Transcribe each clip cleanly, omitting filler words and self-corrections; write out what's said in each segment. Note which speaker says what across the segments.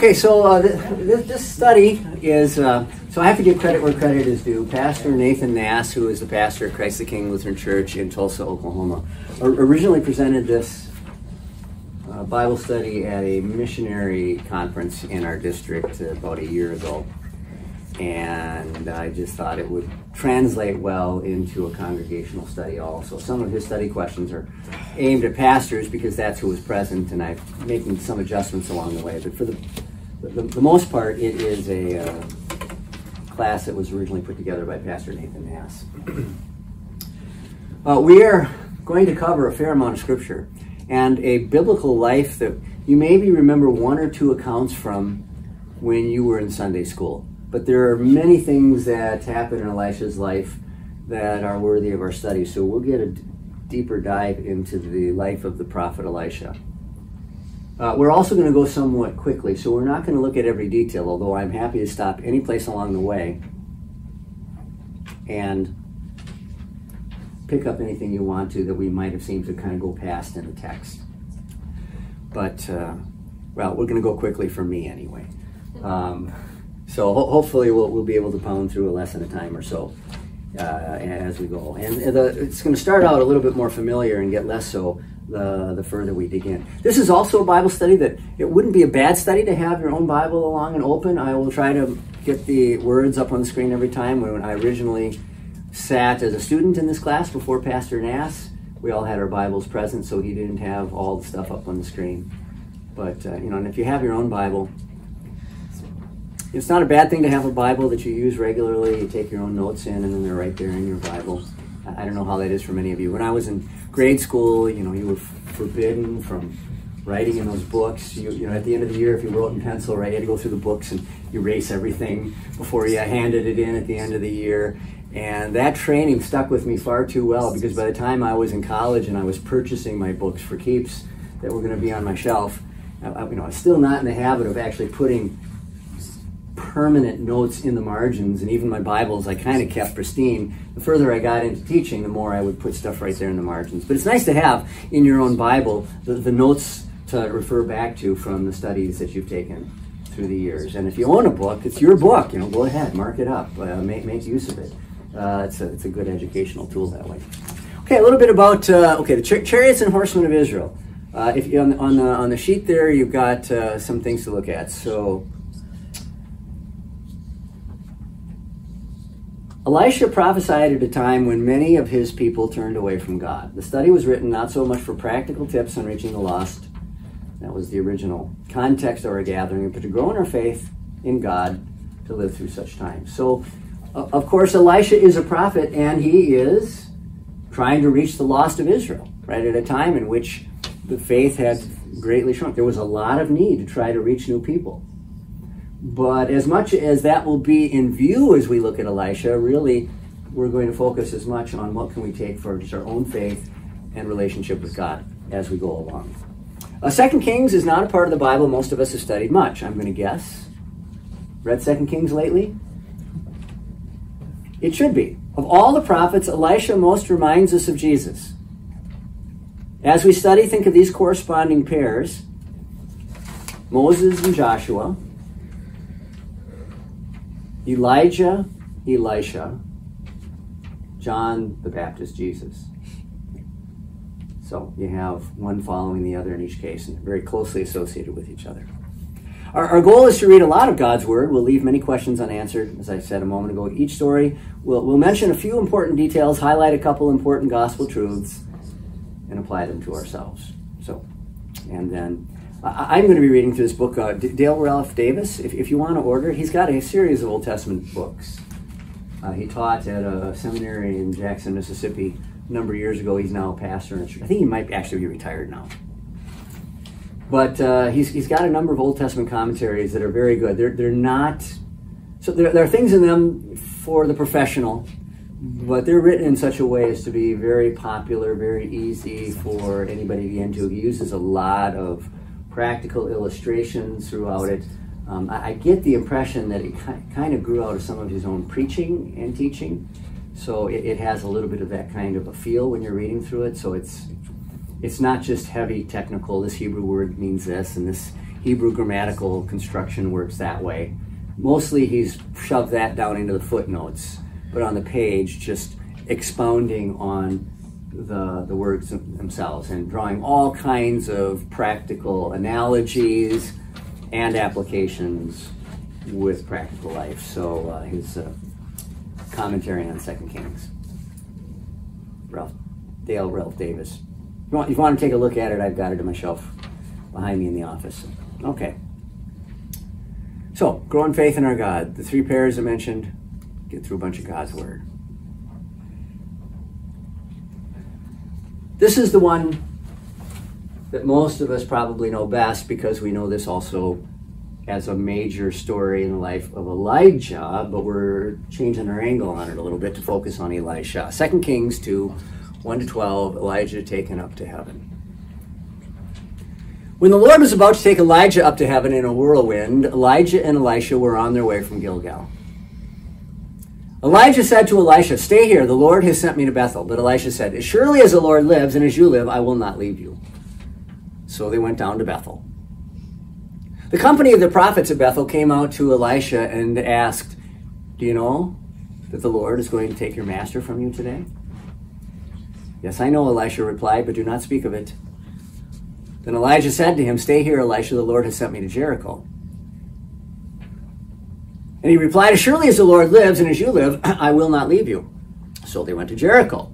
Speaker 1: Okay, so this study is, so I have to give credit where credit is due. Pastor Nathan Nass, who is the pastor of Christ the King Lutheran Church in Tulsa, Oklahoma, originally presented this Bible study at a missionary conference in our district about a year ago. And I just thought it would translate well into a congregational study also. Some of his study questions are aimed at pastors because that's who was present, and I'm making some adjustments along the way. But for the most part, it is a class that was originally put together by Pastor Nathan Nass. We are going to cover a fair amount of scripture and a biblical life that you maybe remember one or two accounts from when you were in Sunday school. But there are many things that happen in Elisha's life that are worthy of our study. So we'll get a deeper dive into the life of the prophet Elisha. We're also going to go somewhat quickly, so we're not going to look at every detail, although I'm happy to stop any place along the way and pick up anything you want to that we might have seemed to kind of go past in the text. But, well, we're going to go quickly for me anyway. So hopefully we'll be able to pound through a lesson at a time or so as we go. And it's going to start out a little bit more familiar and get less so the further we dig in. This is also a Bible study that it wouldn't be a bad study to have your own Bible along and open. I will try to get the words up on the screen every time. When I originally sat as a student in this class before Pastor Nass, we all had our Bibles present, so he didn't have all the stuff up on the screen. But, you know, and if you have your own Bible, it's not a bad thing to have a Bible that you use regularly. You take your own notes in, and then they're right there in your Bible. I don't know how that is for many of you. When I was in grade school, you know, you were forbidden from writing in those books. You know, at the end of the year, if you wrote in pencil, right, you had to go through the books and erase everything before you handed it in at the end of the year. And that training stuck with me far too well, because by the time I was in college and I was purchasing my books for keeps that were going to be on my shelf, you know, I was still not in the habit of actually putting permanent notes in the margins, and even my Bibles I kind of kept pristine. The further I got into teaching, the more I would put stuff right there in the margins. But it's nice to have in your own Bible the notes to refer back to from the studies that you've taken through the years. And if you own a book, it's your book. You know, go ahead, mark it up, make use of it. It's a good educational tool that way. Okay, a little bit about the Chariots and Horsemen of Israel. If you, on the sheet there, you've got some things to look at. So Elisha prophesied at a time when many of his people turned away from God. The study was written not so much for practical tips on reaching the lost, that was the original context of our gathering, but to grow in our faith in God to live through such times. So, of course, Elisha is a prophet, and he is trying to reach the lost of Israel, right, at a time in which the faith had greatly shrunk. There was a lot of need to try to reach new people. But as much as that will be in view as we look at Elisha, really we're going to focus as much on what can we take for just our own faith and relationship with God as we go along. 2 Kings is not a part of the Bible most of us have studied much, I'm going to guess. Read 2 Kings lately? It should be. Of all the prophets, Elisha most reminds us of Jesus. As we study, think of these corresponding pairs: Moses and Joshua, Elijah, Elisha, John the Baptist, Jesus. So you have one following the other in each case, and very closely associated with each other. Our goal is to read a lot of God's Word. We'll leave many questions unanswered, as I said a moment ago. Each story, we'll mention a few important details, highlight a couple important gospel truths, and apply them to ourselves. So, and then I'm going to be reading through this book, Dale Ralph Davis. If you want to order it, he's got a series of Old Testament books. He taught at a seminary in Jackson, Mississippi a number of years ago. He's now a pastor. I think he might actually be retired now. But he's got a number of Old Testament commentaries that are very good. They're not, so there are things in them for the professional, but they're written in such a way as to be very popular, very easy for anybody to get into. He uses a lot of practical illustrations throughout it. I get the impression that it kind of grew out of some of his own preaching and teaching, so it has a little bit of that kind of a feel when you're reading through it. So it's not just heavy technical, this Hebrew word means this, and this Hebrew grammatical construction works that way. Mostly he's shoved that down into the footnotes, but on the page just expounding on the words themselves and drawing all kinds of practical analogies and applications with practical life. So his commentary on 2 Kings. Ralph Davis. If you want to take a look at it, I've got it on my shelf behind me in the office. Okay. So, grow in faith in our God. The 3 pairs I mentioned, get through a bunch of God's Word. This is the one that most of us probably know best because we know this also as a major story in the life of Elijah, but we're changing our angle on it a little bit to focus on Elisha. 2 Kings 2, 1-12, Elijah taken up to heaven. When the Lord was about to take Elijah up to heaven in a whirlwind, Elijah and Elisha were on their way from Gilgal. Elijah said to Elisha, "Stay here, the Lord has sent me to Bethel." But Elisha said, "As surely as the Lord lives and as you live, I will not leave you." So they went down to Bethel. The company of the prophets at Bethel came out to Elisha and asked, "Do you know that the Lord is going to take your master from you today?" "Yes, I know," Elisha replied, "but do not speak of it." Then Elijah said to him, "Stay here, Elisha, the Lord has sent me to Jericho." And he replied, "As surely as the Lord lives and as you live, I will not leave you." So they went to Jericho.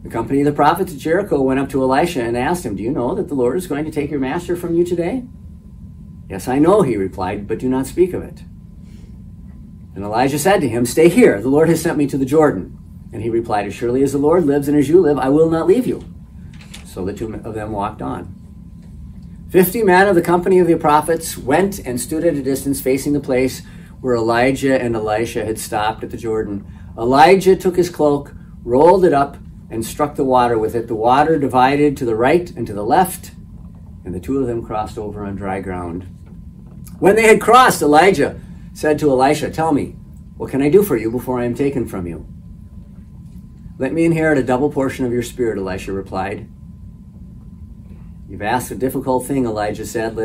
Speaker 1: The company of the prophets at Jericho went up to Elisha and asked him, "Do you know that the Lord is going to take your master from you today?" "Yes, I know," he replied, "but do not speak of it." And Elijah said to him, "Stay here, the Lord has sent me to the Jordan." And he replied, "As surely as the Lord lives and as you live, I will not leave you." So the 2 of them walked on. 50 men of the company of the prophets went and stood at a distance facing the place where Elijah and Elisha had stopped at the Jordan. Elijah took his cloak, rolled it up, and struck the water with it. The water divided to the right and to the left, and the 2 of them crossed over on dry ground. When they had crossed, Elijah said to Elisha, "Tell me, what can I do for you before I am taken from you?" "Let me inherit a double portion of your spirit," Elisha replied. "You've asked a difficult thing," Elijah said.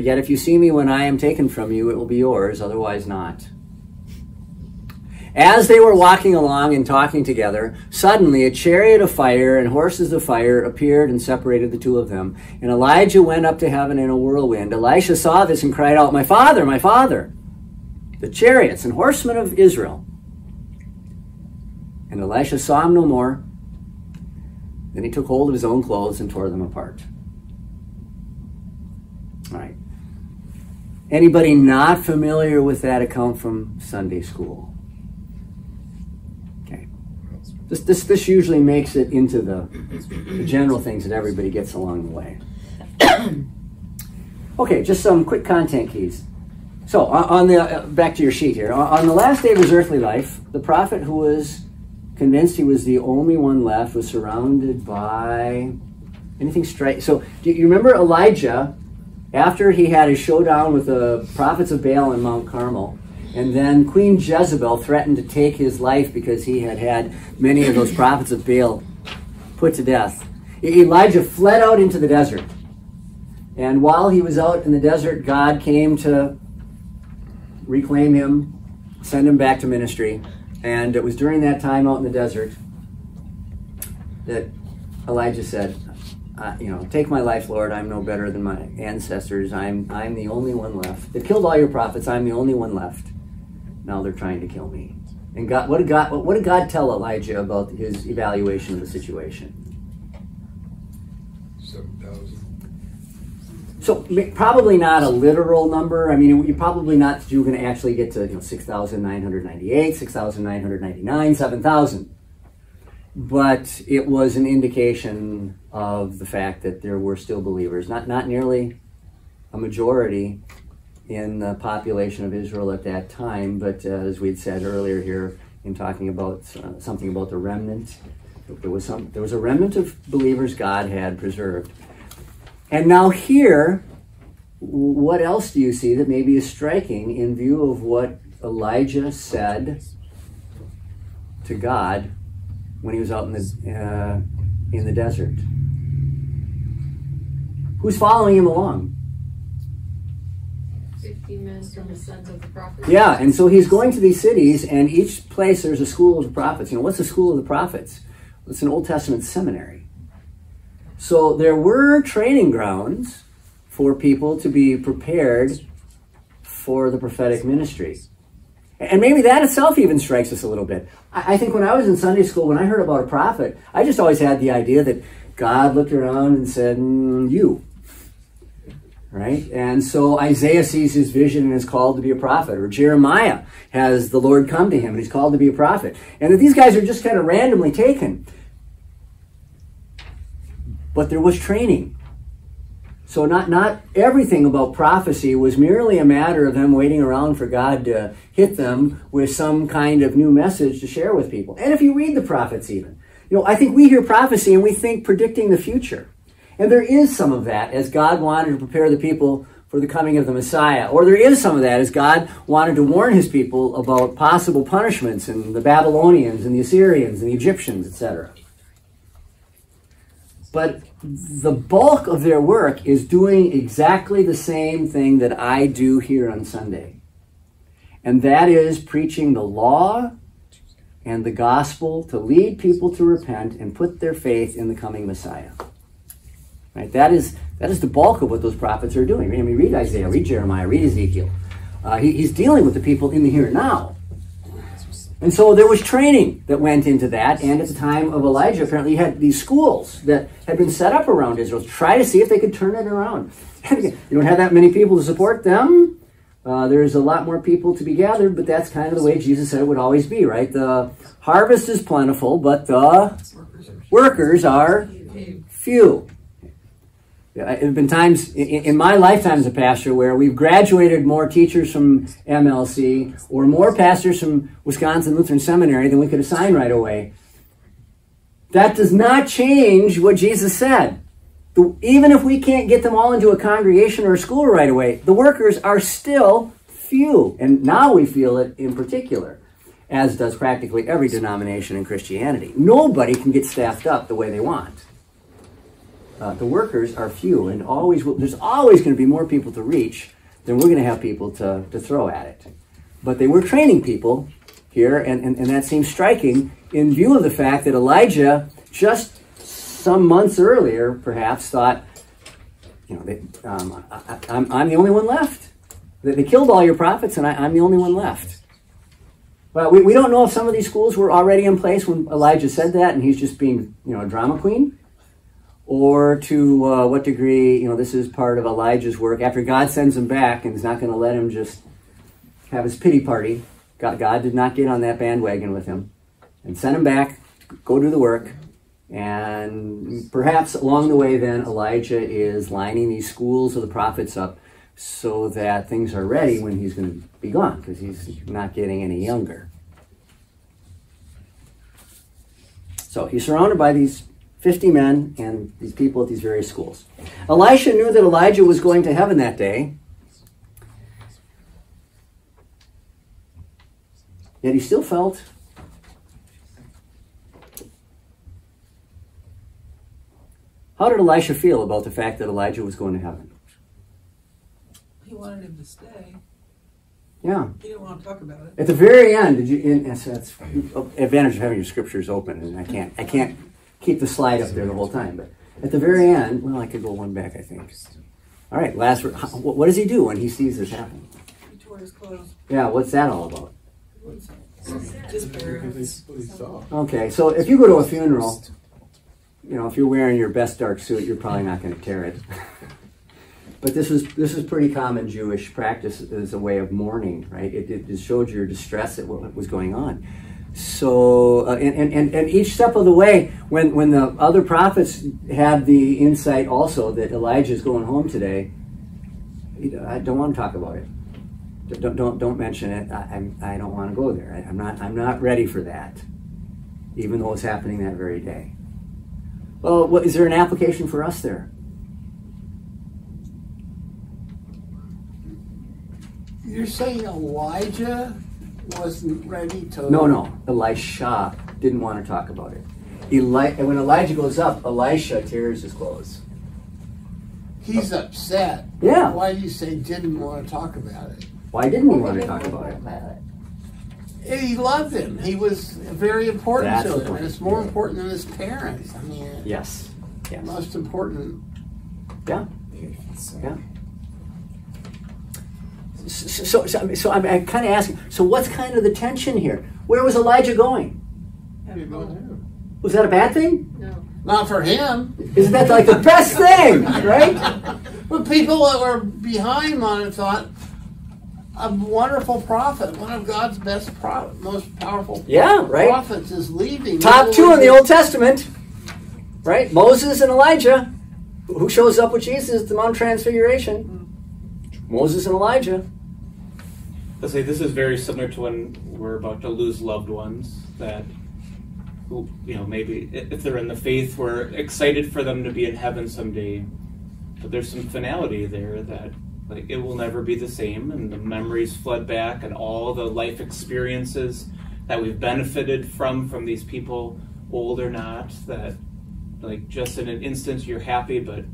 Speaker 1: "Yet if you see me when I am taken from you, it will be yours, otherwise not." As they were walking along and talking together, suddenly a chariot of fire and horses of fire appeared and separated the 2 of them. And Elijah went up to heaven in a whirlwind. Elisha saw this and cried out, my father, the chariots and horsemen of Israel." And Elisha saw him no more. Then he took hold of his own clothes and tore them apart. All right. Anybody not familiar with that account from Sunday school? Okay. This usually makes it into the general things that everybody gets along the way. Okay, just some quick content keys. So, on the back to your sheet here. On the last day of his earthly life, the prophet who was convinced he was the only one left was surrounded by anything straight. So, do you remember Elijah? After he had his showdown with the prophets of Baal on Mount Carmel, and then Queen Jezebel threatened to take his life because he had had many of those prophets of Baal put to death, Elijah fled out into the desert. And while he was out in the desert, God came to reclaim him, send him back to ministry. And it was during that time out in the desert that Elijah said, "Take my life, Lord. I'm no better than my ancestors. I'm the only one left. They killed all your prophets. I'm the only one left. Now they're trying to kill me." And what did God tell Elijah about his evaluation of the situation?
Speaker 2: 7,000.
Speaker 1: So probably not a literal number. I mean, you probably not that you're going to actually get to 6,998, 6,999, 7,000. But it was an indication of the fact that there were still believers, not nearly a majority in the population of Israel at that time, but as we'd said earlier here in talking about something about the remnant, there was a remnant of believers God had preserved. And now here, what else do you see that maybe is striking in view of what Elijah said to God when he was out in the desert? Who's following him along?
Speaker 2: He meant from the sons of the prophets.
Speaker 1: Yeah, and so he's going to these cities, and each place there's a school of the prophets. You know, what's the school of the prophets? It's an Old Testament seminary. So there were training grounds for people to be prepared for the prophetic ministry. And maybe that itself even strikes us a little bit. I think when I was in Sunday school, when I heard about a prophet, I just always had the idea that God looked around and said, you. Right? And so Isaiah sees his vision and is called to be a prophet. Or Jeremiah has the Lord come to him and he's called to be a prophet. And that these guys are just kind of randomly taken. But there was training. So not everything about prophecy was merely a matter of them waiting around for God to hit them with some kind of new message to share with people. And if you read the prophets even, you know, I think we hear prophecy and we think predicting the future. And there is some of that as God wanted to prepare the people for the coming of the Messiah. Or there is some of that as God wanted to warn his people about possible punishments and the Babylonians and the Assyrians and the Egyptians, etc. But the bulk of their work is doing exactly the same thing that I do here on Sunday. And that is preaching the law and the gospel to lead people to repent and put their faith in the coming Messiah. Right? That is the bulk of what those prophets are doing. I mean, read Isaiah, read Jeremiah, read Ezekiel. He's dealing with the people in the here and now. And so there was training that went into that. And at the time of Elijah, apparently you had these schools that had been set up around Israel to try to see if they could turn it around. You don't have that many people to support them. There's a lot more people to be gathered, but that's kind of the way Jesus said it would always be, right? The harvest is plentiful, but the workers are few. There have been times in my lifetime as a pastor where we've graduated more teachers from MLC or more pastors from Wisconsin Lutheran Seminary than we could assign right away. That does not change what Jesus said. Even if we can't get them all into a congregation or a school right away, the workers are still few. And now we feel it in particular, as does practically every denomination in Christianity. Nobody can get staffed up the way they want. The workers are few, and there's always going to be more people to reach than we're going to have people to throw at it. But they were training people here, and that seems striking in view of the fact that Elijah, just some months earlier, perhaps, thought, you know, I'm the only one left. They killed all your prophets, and I'm the only one left. Well, we don't know if some of these schools were already in place when Elijah said that, and he's just being, you know, a drama queen. Or to what degree, you know, this is part of Elijah's work. After God sends him back and is not going to let him just have his pity party, God did not get on that bandwagon with him and sent him back, go do the work. And perhaps along the way then, Elijah is lining these schools of the prophets up so that things are ready when he's going to be gone, because he's not getting any younger. So he's surrounded by these 50 men and these people at these various schools. Elisha knew that Elijah was going to heaven that day. Yet he still felt How did Elisha feel about the fact that Elijah was going to heaven?
Speaker 3: He wanted him to stay.
Speaker 1: Yeah.
Speaker 3: He didn't want to talk about it.
Speaker 1: At the very end, that's the advantage of having your scriptures open, and I can't keep the slide up there the whole time. But at the very end, well, I could go one back, I think. All right, what does he do when he sees this happen?
Speaker 3: He tore his clothes.
Speaker 1: Yeah, what's that all about?
Speaker 3: Just burials.
Speaker 1: Okay, so if you go to a funeral, you know, if you're wearing your best dark suit, you're probably not going to tear it. But this is pretty common Jewish practice as a way of mourning, right? It showed your distress at what was going on. So, and each step of the way, when the other prophets had the insight also that Elijah is going home today, I don't want to talk about it. Don't mention it. I don't want to go there. I'm not ready for that, even though it's happening that very day. Well, is there an application for us there?
Speaker 4: You're saying Elijah wasn't ready to...
Speaker 1: No. Elisha didn't want to talk about it. When Elijah goes up, Elisha tears his clothes.
Speaker 4: He's upset.
Speaker 1: Yeah.
Speaker 4: Why do you say didn't want to talk about it?
Speaker 1: Why didn't he want to talk about it?
Speaker 4: He loved him. He was very important
Speaker 1: That's
Speaker 4: to
Speaker 1: the
Speaker 4: him.
Speaker 1: point.
Speaker 4: And it's more important than his parents. I mean,
Speaker 1: Yes. Yes.
Speaker 4: most important.
Speaker 1: Yeah. Yeah. So I'm kind of asking, so what's kind of the tension here? Where was Elijah going? Was that a bad thing?
Speaker 2: No.
Speaker 4: Not for him.
Speaker 1: Isn't that like the best thing, right?
Speaker 4: But people that were behind on it thought, a wonderful prophet, one of God's best, most powerful
Speaker 1: Yeah, right.
Speaker 4: prophets is leaving.
Speaker 1: Top two in the Old Testament, right? Moses and Elijah. Who shows up with Jesus at the Mount Transfiguration? Moses and Elijah.
Speaker 5: Let's say this is very similar to when we're about to lose loved ones that, who, maybe if they're in the faith, we're excited for them to be in heaven someday. But there's some finality there that, like, it will never be the same, and the memories flood back, and all the life experiences that we've benefited from these people, old or not, that, like, just in an instance you're happy but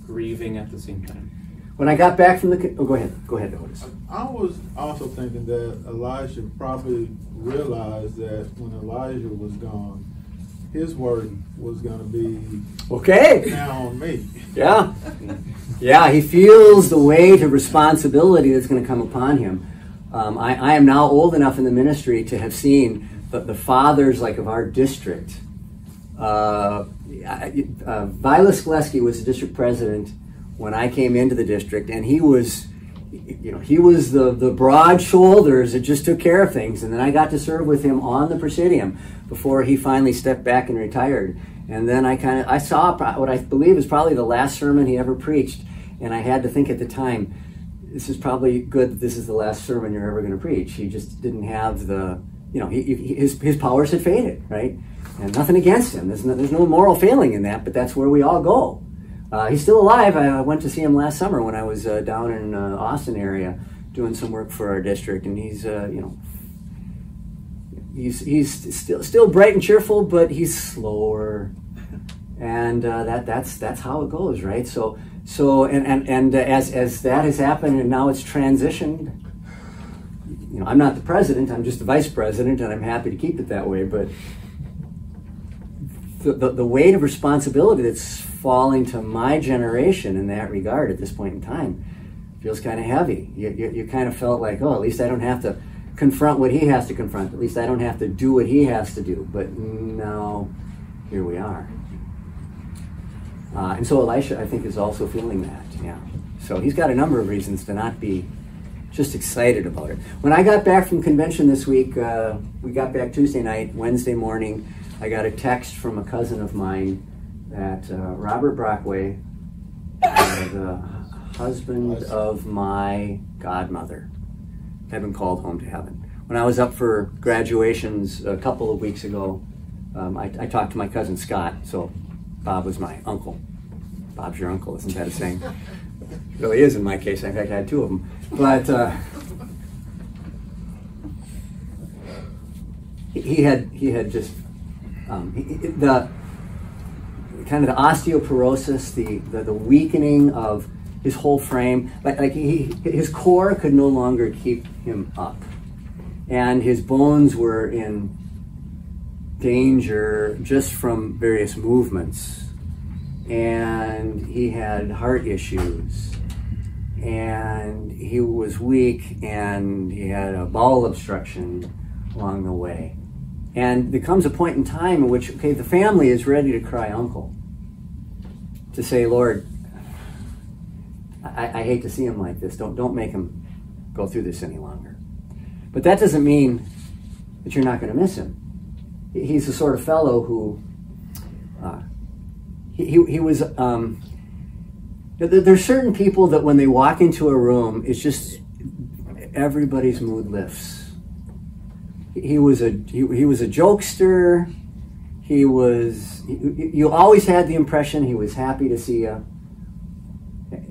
Speaker 5: grieving at the same time.
Speaker 1: When I got back from the... go ahead, Otis.
Speaker 6: I was also thinking that Elisha probably realized that when Elijah was gone, his work was going to be
Speaker 1: Okay.
Speaker 6: now on me.
Speaker 1: Yeah. Yeah, he feels the weight of responsibility that's going to come upon him. I am now old enough in the ministry to have seen the fathers, like, of our district. Vilas Gillespie was the district president when I came into the district, and he was the broad shoulders that just took care of things. And then I got to serve with him on the Presidium before he finally stepped back and retired. And then I saw what I believe is probably the last sermon he ever preached, and I had to think at the time, this is probably good that this is the last sermon you're ever going to preach. He just didn't have the, his powers had faded, right? And nothing against him. There's no moral failing in that, but that's where we all go. He's still alive. I went to see him last summer when I was down in Austin area doing some work for our district, and he's still bright and cheerful, but he's slower, and that's how it goes, right? So as that has happened, and now it's transitioned. I'm not the president. I'm just the vice president, and I'm happy to keep it that way. But the weight of responsibility that's falling to my generation in that regard at this point in time feels kind of heavy. You kind of felt like, oh, at least I don't have to confront what he has to confront. At least I don't have to do what he has to do. But now, here we are. And so Elisha, I think, is also feeling that, yeah. So he's got a number of reasons to not be just excited about it. When I got back from convention this week, we got back Tuesday night, Wednesday morning, I got a text from a cousin of mine that Robert Brockway, the husband of my godmother, had been called home to heaven. When I was up for graduations a couple of weeks ago, I talked to my cousin Scott, so Bob was my uncle. Bob's your uncle, isn't that a saying? It really is in my case. In fact, I had two of them. But he had just the kind of the osteoporosis, the weakening of his whole frame. Like his core could no longer keep him up, and his bones were in danger just from various movements. And he had heart issues, and he was weak, and he had a bowel obstruction along the way. And there comes a point in time in which, okay, the family is ready to cry uncle, to say, Lord, I hate to see him like this. Don't make him go through this any longer. But that doesn't mean that you're not going to miss him. He's the sort of fellow who he was. There's certain people that when they walk into a room, it's just everybody's mood lifts. He was a jokester. You always had the impression he was happy to see you.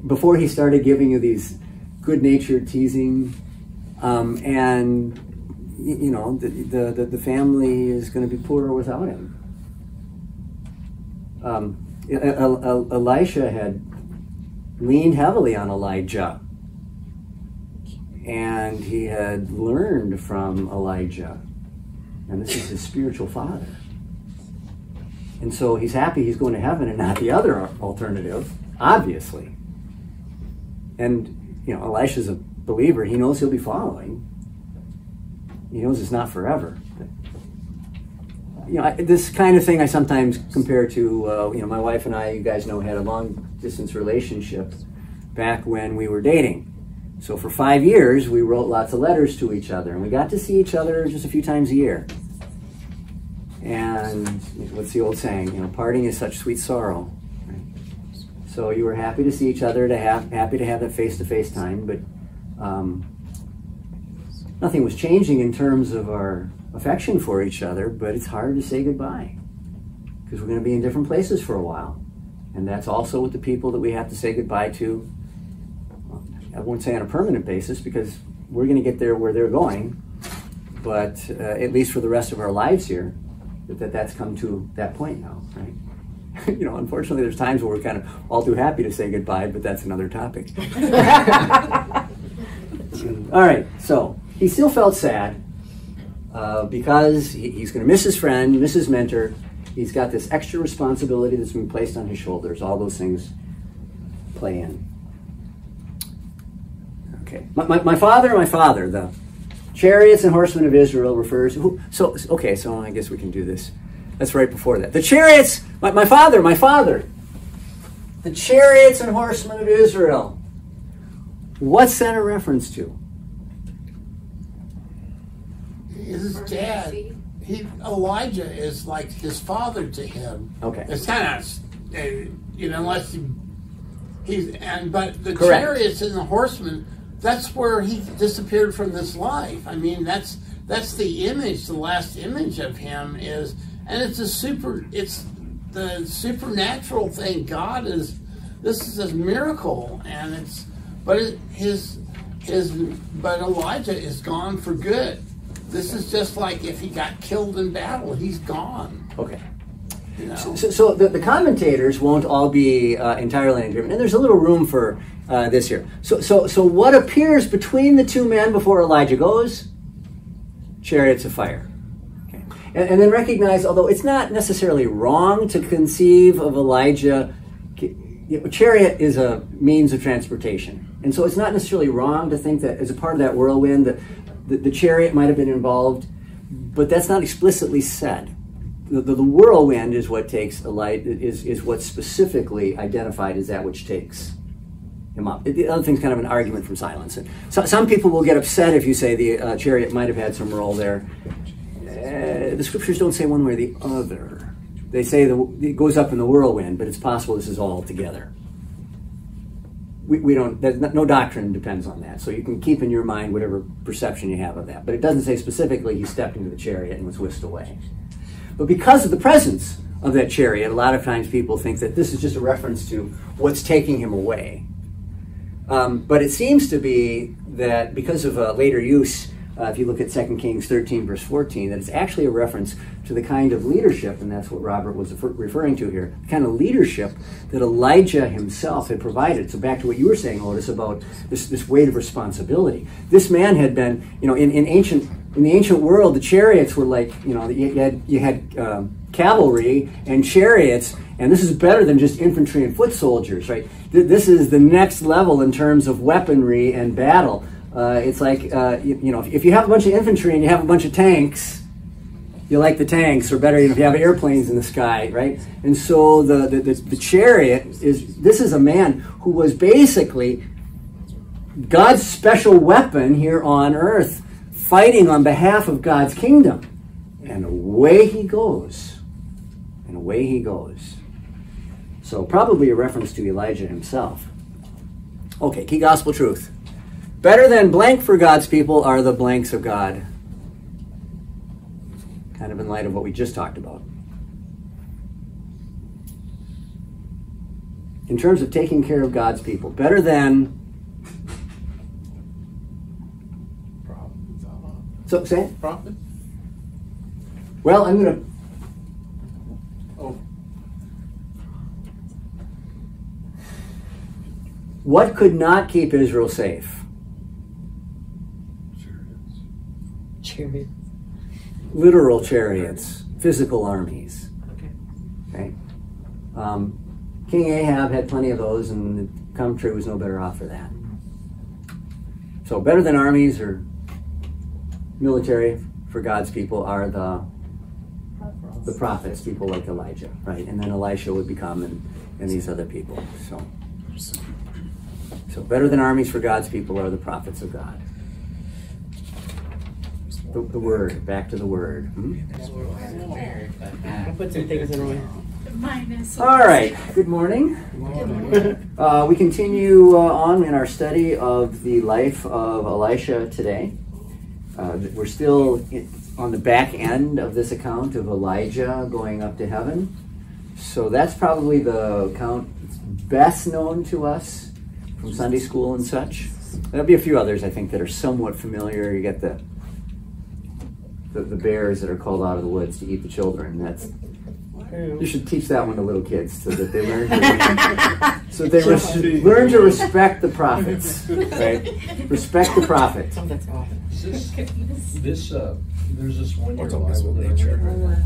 Speaker 1: Before he started giving you these good-natured teasing, and the family is going to be poorer without him. Elisha had leaned heavily on Elijah. And he had learned from Elijah. And this is his spiritual father. And so he's happy he's going to heaven and not the other alternative, obviously. And, Elisha's a believer. He knows he'll be following. He knows it's not forever. This kind of thing I sometimes compare to, my wife and I, you guys know, had a long-distance relationship back when we were dating. So for 5 years, we wrote lots of letters to each other, and we got to see each other just a few times a year. And what's the old saying? Parting is such sweet sorrow. Right? So you were happy to see each other, happy to have that face-to-face time, but nothing was changing in terms of our affection for each other, but it's hard to say goodbye because we're going to be in different places for a while. And that's also with the people that we have to say goodbye to. I won't say on a permanent basis because we're going to get there where they're going, but at least for the rest of our lives here, that's come to that point now, right? Unfortunately, there's times where we're kind of all too happy to say goodbye, but that's another topic. All right, so he still felt sad because he's going to miss his friend, miss his mentor. He's got this extra responsibility that's been placed on his shoulders. All those things play in. Okay, my father, the chariots and horsemen of Israel refers. So I guess we can do this. That's right before that. The chariots, my father. The chariots and horsemen of Israel. What's that a reference to?
Speaker 4: His dad. Elijah is like his father to him.
Speaker 1: Okay.
Speaker 4: It's kind of, unless but the
Speaker 1: Correct.
Speaker 4: chariots and the horsemen, that's where he disappeared from this life. I mean, that's the image, the last image of him is, and it's the supernatural thing. This is a miracle, and but Elijah is gone for good. This is just like if he got killed in battle, he's gone.
Speaker 1: Okay. So the commentators won't all be entirely in agreement, and there's a little room for this here. So what appears between the two men before Elijah goes? Chariots of fire. Okay. And then recognize, although it's not necessarily wrong to conceive of Elijah, chariot is a means of transportation, and so it's not necessarily wrong to think that as a part of that whirlwind, the chariot might have been involved, but that's not explicitly said. The whirlwind is what takes is what's specifically identified as that which takes him up. The other thing's kind of an argument from silence. And so, some people will get upset if you say the chariot might have had some role there. The scriptures don't say one way or the other. They say it goes up in the whirlwind, but it's possible this is all together. We don't. No doctrine depends on that. So you can keep in your mind whatever perception you have of that. But it doesn't say specifically he stepped into the chariot and was whisked away. But because of the presence of that chariot, a lot of times people think that this is just a reference to what's taking him away. But it seems to be that because of later use, if you look at 2 Kings 13, verse 14, that it's actually a reference to the kind of leadership, and that's what Robert was referring to here, the kind of leadership that Elijah himself had provided. So back to what you were saying, Otis, about this weight of responsibility. This man had been, in the ancient world, the chariots were like, you had cavalry and chariots, and this is better than just infantry and foot soldiers, right? This is the next level in terms of weaponry and battle. It's like, if you have a bunch of infantry and you have a bunch of tanks, you like the tanks, or better, if you have airplanes in the sky, right? And so the chariot this is a man who was basically God's special weapon here on earth, fighting on behalf of God's kingdom. And away he goes. And away he goes. So probably a reference to Elijah himself. Okay, key gospel truth. Better than blank for God's people are the blanks of God. Kind of in light of what we just talked about. In terms of taking care of God's people, better than... So, say it?
Speaker 6: Prophet?
Speaker 1: Well, I'm going to... What could not keep Israel safe?
Speaker 7: Chariots.
Speaker 1: Literal chariots, physical armies. Okay. King Ahab had plenty of those, and the country was no better off for that. So better than armies or military for God's people are the prophets, people like Elijah, right? And then Elisha would become, and these other people. So better than armies for God's people are the prophets of God. The word, back to the word.
Speaker 7: I'll put some things in away.
Speaker 1: All right, good morning. We continue on in our study of the life of Elisha today. We're still on the back end of this account of Elijah going up to heaven. So that's probably the account that's best known to us from Sunday school and such. There'll be a few others, I think, that are somewhat familiar. You get the bears that are called out of the woods to eat the children. You should teach that one to little kids so that they learn learn to respect the prophets. Right? Respect the prophet.
Speaker 7: Something's off.
Speaker 8: There's this one-year Bible that I read.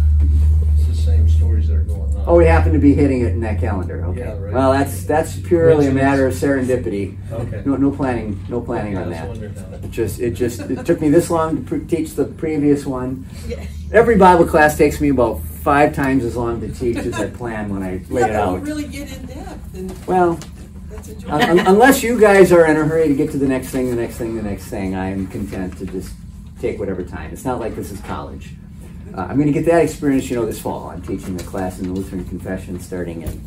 Speaker 8: It's the same stories that are going on.
Speaker 1: Oh, we happen to be hitting it in that calendar. Okay.
Speaker 8: Yeah, right.
Speaker 1: Well, that's purely a matter of serendipity.
Speaker 8: Okay.
Speaker 1: No planning on that. It took me this long to teach the previous one. Every Bible class takes me about 5 times as long to teach as I plan when I lay it out.
Speaker 3: You really get in depth. And
Speaker 1: Well,
Speaker 3: that's enjoyable.
Speaker 1: unless you guys are in a hurry to get to the next thing, I am content to just take whatever time. It's not like this is college. I'm going to get that experience, this fall. I'm teaching the class in the Lutheran confession starting in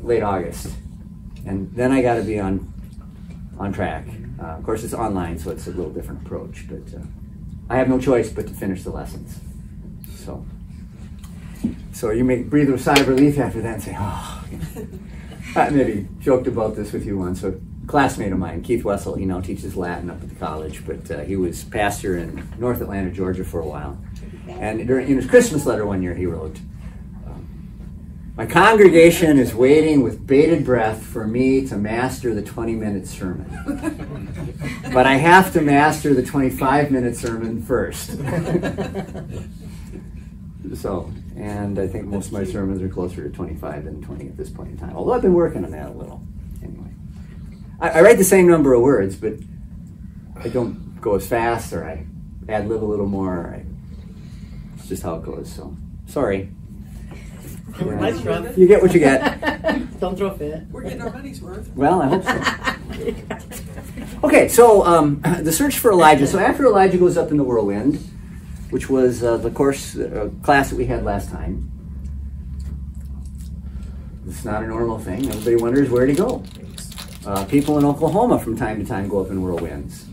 Speaker 1: late August. And then I got to be on track. Of course, it's online, so it's a little different approach. But I have no choice but to finish the lessons. So you may breathe a sigh of relief after that and say, oh. I maybe joked about this with you once. A classmate of mine, Keith Wessel, he now teaches Latin up at the college, but he was pastor in North Atlanta, Georgia for a while. And in his Christmas letter one year, he wrote, my congregation is waiting with bated breath for me to master the 20-minute sermon. But I have to master the 25-minute sermon first. And I think most of my sermons are closer to 25 than 20 at this point in time. Although I've been working on that a little. Anyway, I write the same number of words, but I don't go as fast, or I ad-lib a little more. It's just how it goes. So sorry.
Speaker 7: Nice run.
Speaker 1: You get what you get.
Speaker 7: Don't throw a fit.
Speaker 3: We're getting our money's worth.
Speaker 1: Well, I hope so. Okay, so the search for Elijah. So after Elijah goes up in the whirlwind, which was the class that we had last time. It's not a normal thing. Everybody wonders where to go. People in Oklahoma from time to time go up in whirlwinds.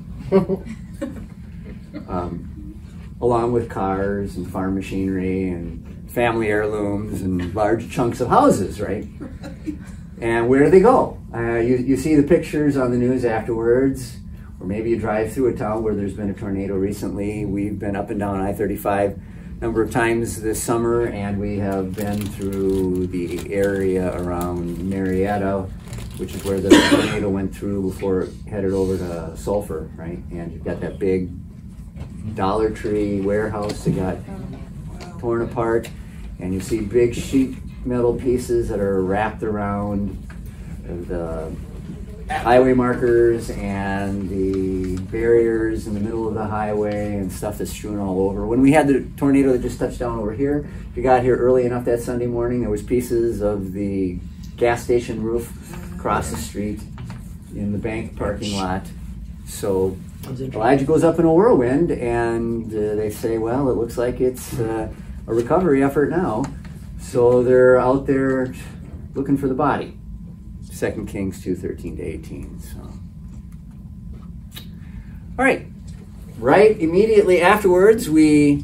Speaker 1: Along with cars and farm machinery and family heirlooms and large chunks of houses, right? And where do they go? You see the pictures on the news afterwards. Or maybe you drive through a town where there's been a tornado recently. We've been up and down I-35 a number of times this summer, and we have been through the area around Marietta, which is where the tornado went through before it headed over to Sulphur, right? And you've got that big Dollar Tree warehouse that got torn apart, and you see big sheet metal pieces that are wrapped around the highway markers and the barriers in the middle of the highway and stuff that's strewn all over. When we had the tornado that just touched down over here, if you got here early enough that Sunday morning, there was pieces of the gas station roof across the street in the bank parking lot. So Elijah goes up in a whirlwind, and they say, well, it looks like it's a recovery effort now. So they're out there looking for the body. 2 Kings 2:13-18. So, all right. Right immediately afterwards, we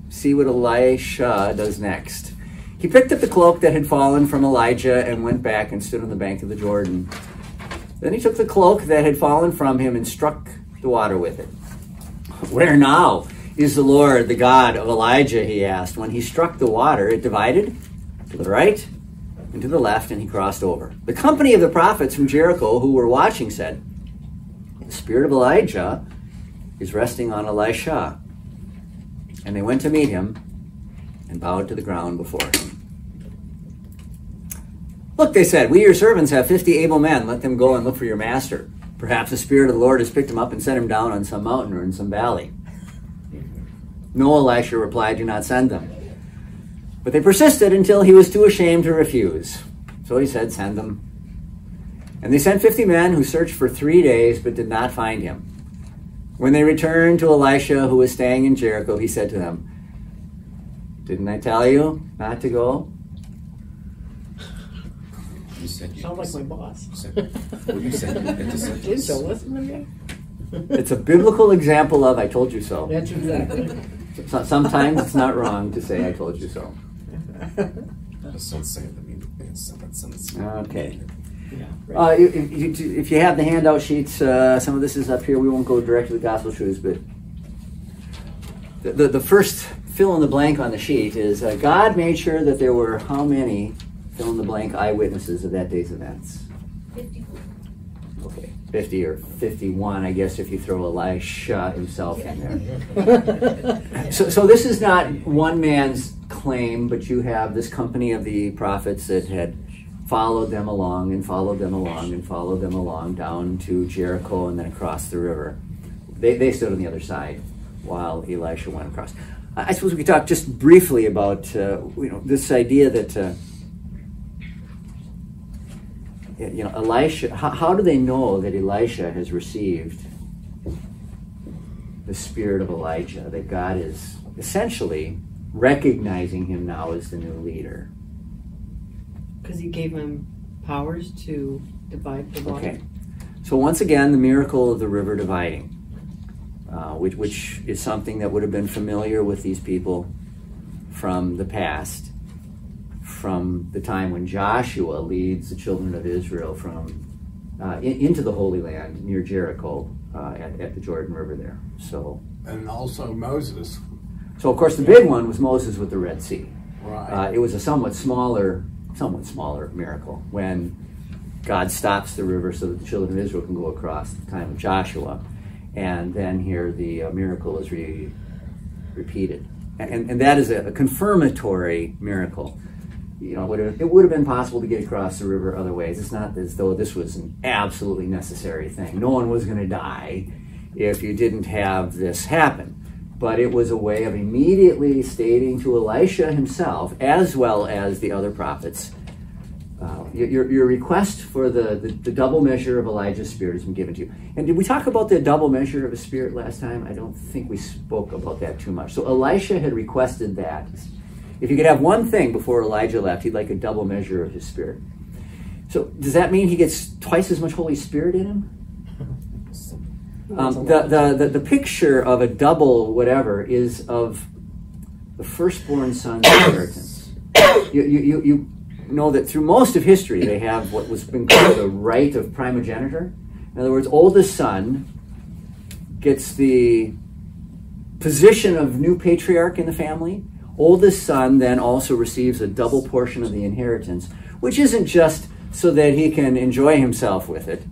Speaker 1: see what Elisha does next. He picked up the cloak that had fallen from Elijah and went back and stood on the bank of the Jordan. Then he took the cloak that had fallen from him and struck the water with it. Where now is the Lord, the God of Elijah, he asked. When he struck the water, it divided to the right and to the left, and he crossed over. The company of the prophets from Jericho who were watching said, "The spirit of Elijah is resting on Elisha." And they went to meet him and bowed to the ground before him. "Look," they said, "we, your servants, have 50 able men. Let them go and look for your master. Perhaps the Spirit of the Lord has picked him up and set him down on some mountain or in some valley." "No," Elisha replied, "do not send them." But they persisted until he was too ashamed to refuse. So he said, "Send them." And they sent 50 men who searched for 3 days but did not find him. When they returned to Elisha, who was staying in Jericho, he said to them, "Didn't I tell you not to go?"
Speaker 8: You said you
Speaker 7: Sounds like my boss.
Speaker 8: Well, you said you get to
Speaker 7: Didn't you listen to me?
Speaker 1: It's a biblical example of "I told you so."
Speaker 7: That's exactly.
Speaker 1: Sometimes it's not wrong to say "I told you so." Okay.
Speaker 7: Yeah, right.
Speaker 1: If you have the handout sheets, some of this is up here. We won't go directly to the gospel truths, but the first fill in the blank on the sheet is God made sure that there were how many fill in the blank eyewitnesses of that day's events?
Speaker 2: 50.
Speaker 1: Okay, 50 or 51, I guess, if you throw Elisha himself in there. So this is not one man's claim, but you have this company of the prophets that had followed them along and followed them along and followed them along down to Jericho and then across the river. They stood on the other side while Elisha went across. I suppose we could talk just briefly about this idea that Elisha. How do they know that Elisha has received the spirit of Elijah? That God is essentially recognizing him now as the new leader.
Speaker 7: Because he gave him powers to divide the water.
Speaker 1: Okay. So once again, the miracle of the river dividing, which is something that would have been familiar with these people from the past, from the time when Joshua leads the children of Israel from into the Holy Land near Jericho at the Jordan River there. So,
Speaker 4: And also Moses.
Speaker 1: so of course the big one was Moses with the Red Sea.
Speaker 4: Right.
Speaker 1: It was a somewhat smaller miracle when God stops the river so that the children of Israel can go across at the time of Joshua. And then here the miracle is repeated. And that is a confirmatory miracle. It would have been possible to get across the river other ways. It's not as though this was an absolutely necessary thing. No one was going to die if you didn't have this happen. But it was a way of immediately stating to Elisha himself, as well as the other prophets, your request for the double measure of Elijah's spirit has been given to you. And did we talk about the double measure of his spirit last time? I don't think we spoke about that too much. So Elisha had requested that. If he could have one thing before Elijah left, he'd like a double measure of his spirit. So does that mean he gets twice as much Holy Spirit in him? The picture of a double whatever is of the firstborn son's inheritance. You know that through most of history they have what was been called the right of primogeniture. In other words, oldest son gets the position of new patriarch in the family. Oldest son then also receives a double portion of the inheritance, which isn't just so that he can enjoy himself with it,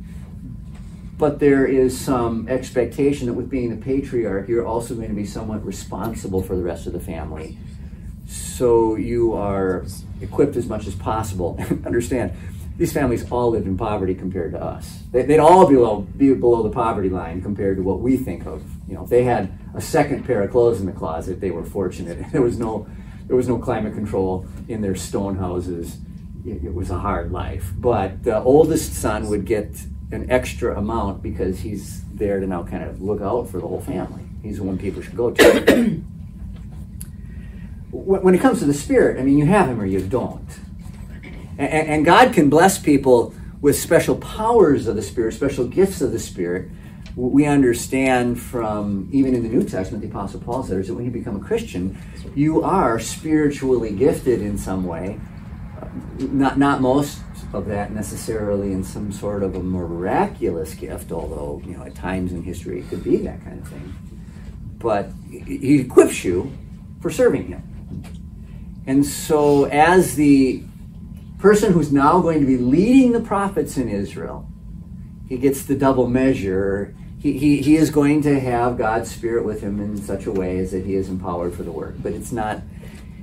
Speaker 1: but there is some expectation that with being the patriarch, you're also going to be somewhat responsible for the rest of the family. So you are equipped as much as possible. Understand, these families all lived in poverty compared to us. They'd all be below the poverty line compared to what we think of. If they had a second pair of clothes in the closet, they were fortunate. There was no climate control in their stone houses. It was a hard life. But the oldest son would get an extra amount because he's there to now kind of look out for the whole family. He's the one people should go to. When it comes to the Spirit, you have him or you don't. And God can bless people with special powers of the Spirit, special gifts of the Spirit. We understand from, even in the New Testament, the Apostle Paul says that when you become a Christian, you are spiritually gifted in some way. Not most of that necessarily in some sort of a miraculous gift, although at times in history it could be that kind of thing. But he equips you for serving him. And so as the person who's now going to be leading the prophets in Israel, he gets the double measure. He is going to have God's Spirit with him in such a way as that he is empowered for the work. But it's not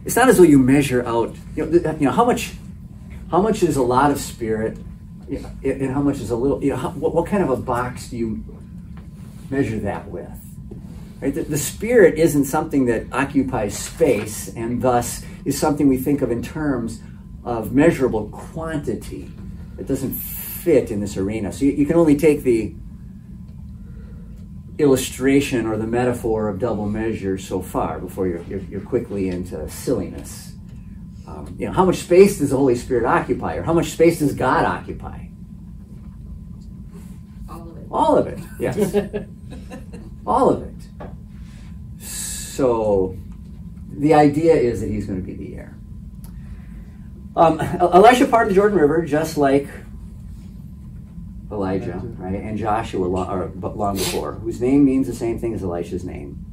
Speaker 1: as though you measure out, how much is a lot of Spirit, and how much is a little, what kind of a box do you measure that with? Right? The Spirit isn't something that occupies space and thus is something we think of in terms of measurable quantity. It doesn't fit in this arena. So you can only take the illustration or the metaphor of double measure so far before you're quickly into silliness. How much space does the Holy Spirit occupy, or how much space does God occupy?
Speaker 2: All of it.
Speaker 1: All of it, yes. All of it. So the idea is that he's going to be the heir. Elisha parted the Jordan River just like Elijah, right? And Joshua long before, whose name means the same thing as Elisha's name.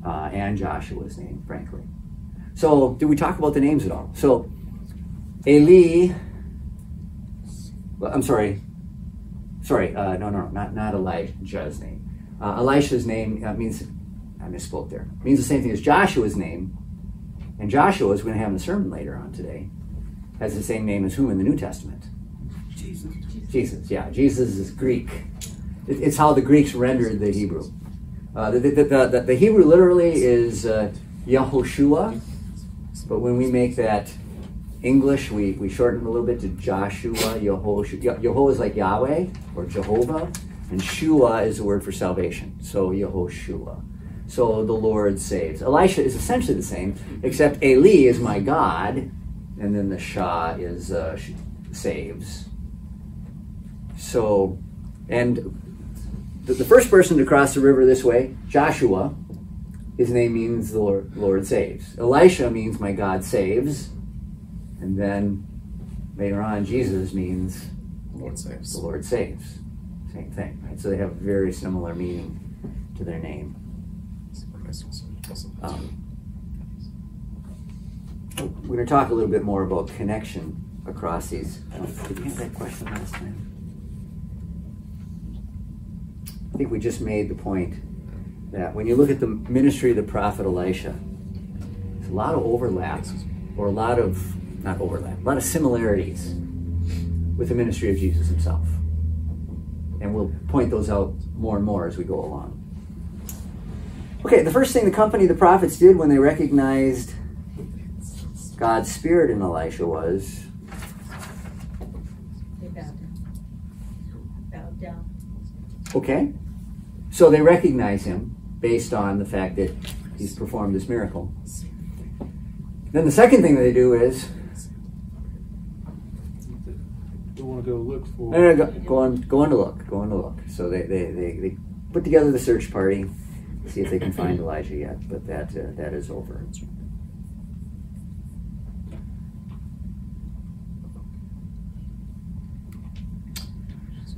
Speaker 1: And Joshua's name, frankly. So, did we talk about the names at all? So, not Elijah's name. Elisha's name means, I misspoke there, means the same thing as Joshua's name. And Joshua, as we're going to have in the sermon later on today, has the same name as whom in the New Testament? Jesus, yeah. Jesus is Greek. It's how the Greeks rendered the Hebrew. The Hebrew literally is Yehoshua, but when we make that English, we shorten it a little bit to Joshua, Yehoshua. Yehovah is like Yahweh or Jehovah, and Shua is the word for salvation. So Yehoshua. So the Lord saves. Elisha is essentially the same, except Eli is my God, and then the Shah is saves. So, and the first person to cross the river this way, Joshua, his name means the Lord saves. Elisha means my God saves. And then later on, Jesus means
Speaker 8: The Lord saves.
Speaker 1: the Lord saves. Same thing, right? So they have very similar meaning to their name. We're going to talk a little bit more about connection across these. Did you have that question last time? I think we just made the point that when you look at the ministry of the prophet Elisha, there's a lot of overlap, or a lot of similarities with the ministry of Jesus himself. And we'll point those out more and more as we go along. Okay, the first thing the company of the prophets did when they recognized God's Spirit in Elisha was
Speaker 2: They bowed down.
Speaker 1: okay. So they recognize him based on the fact that he's performed this miracle. Then the second thing that they do is
Speaker 6: Don't want to go look for.
Speaker 1: go on to look. So they put together the search party, see if they can find Elijah yet. But that is over.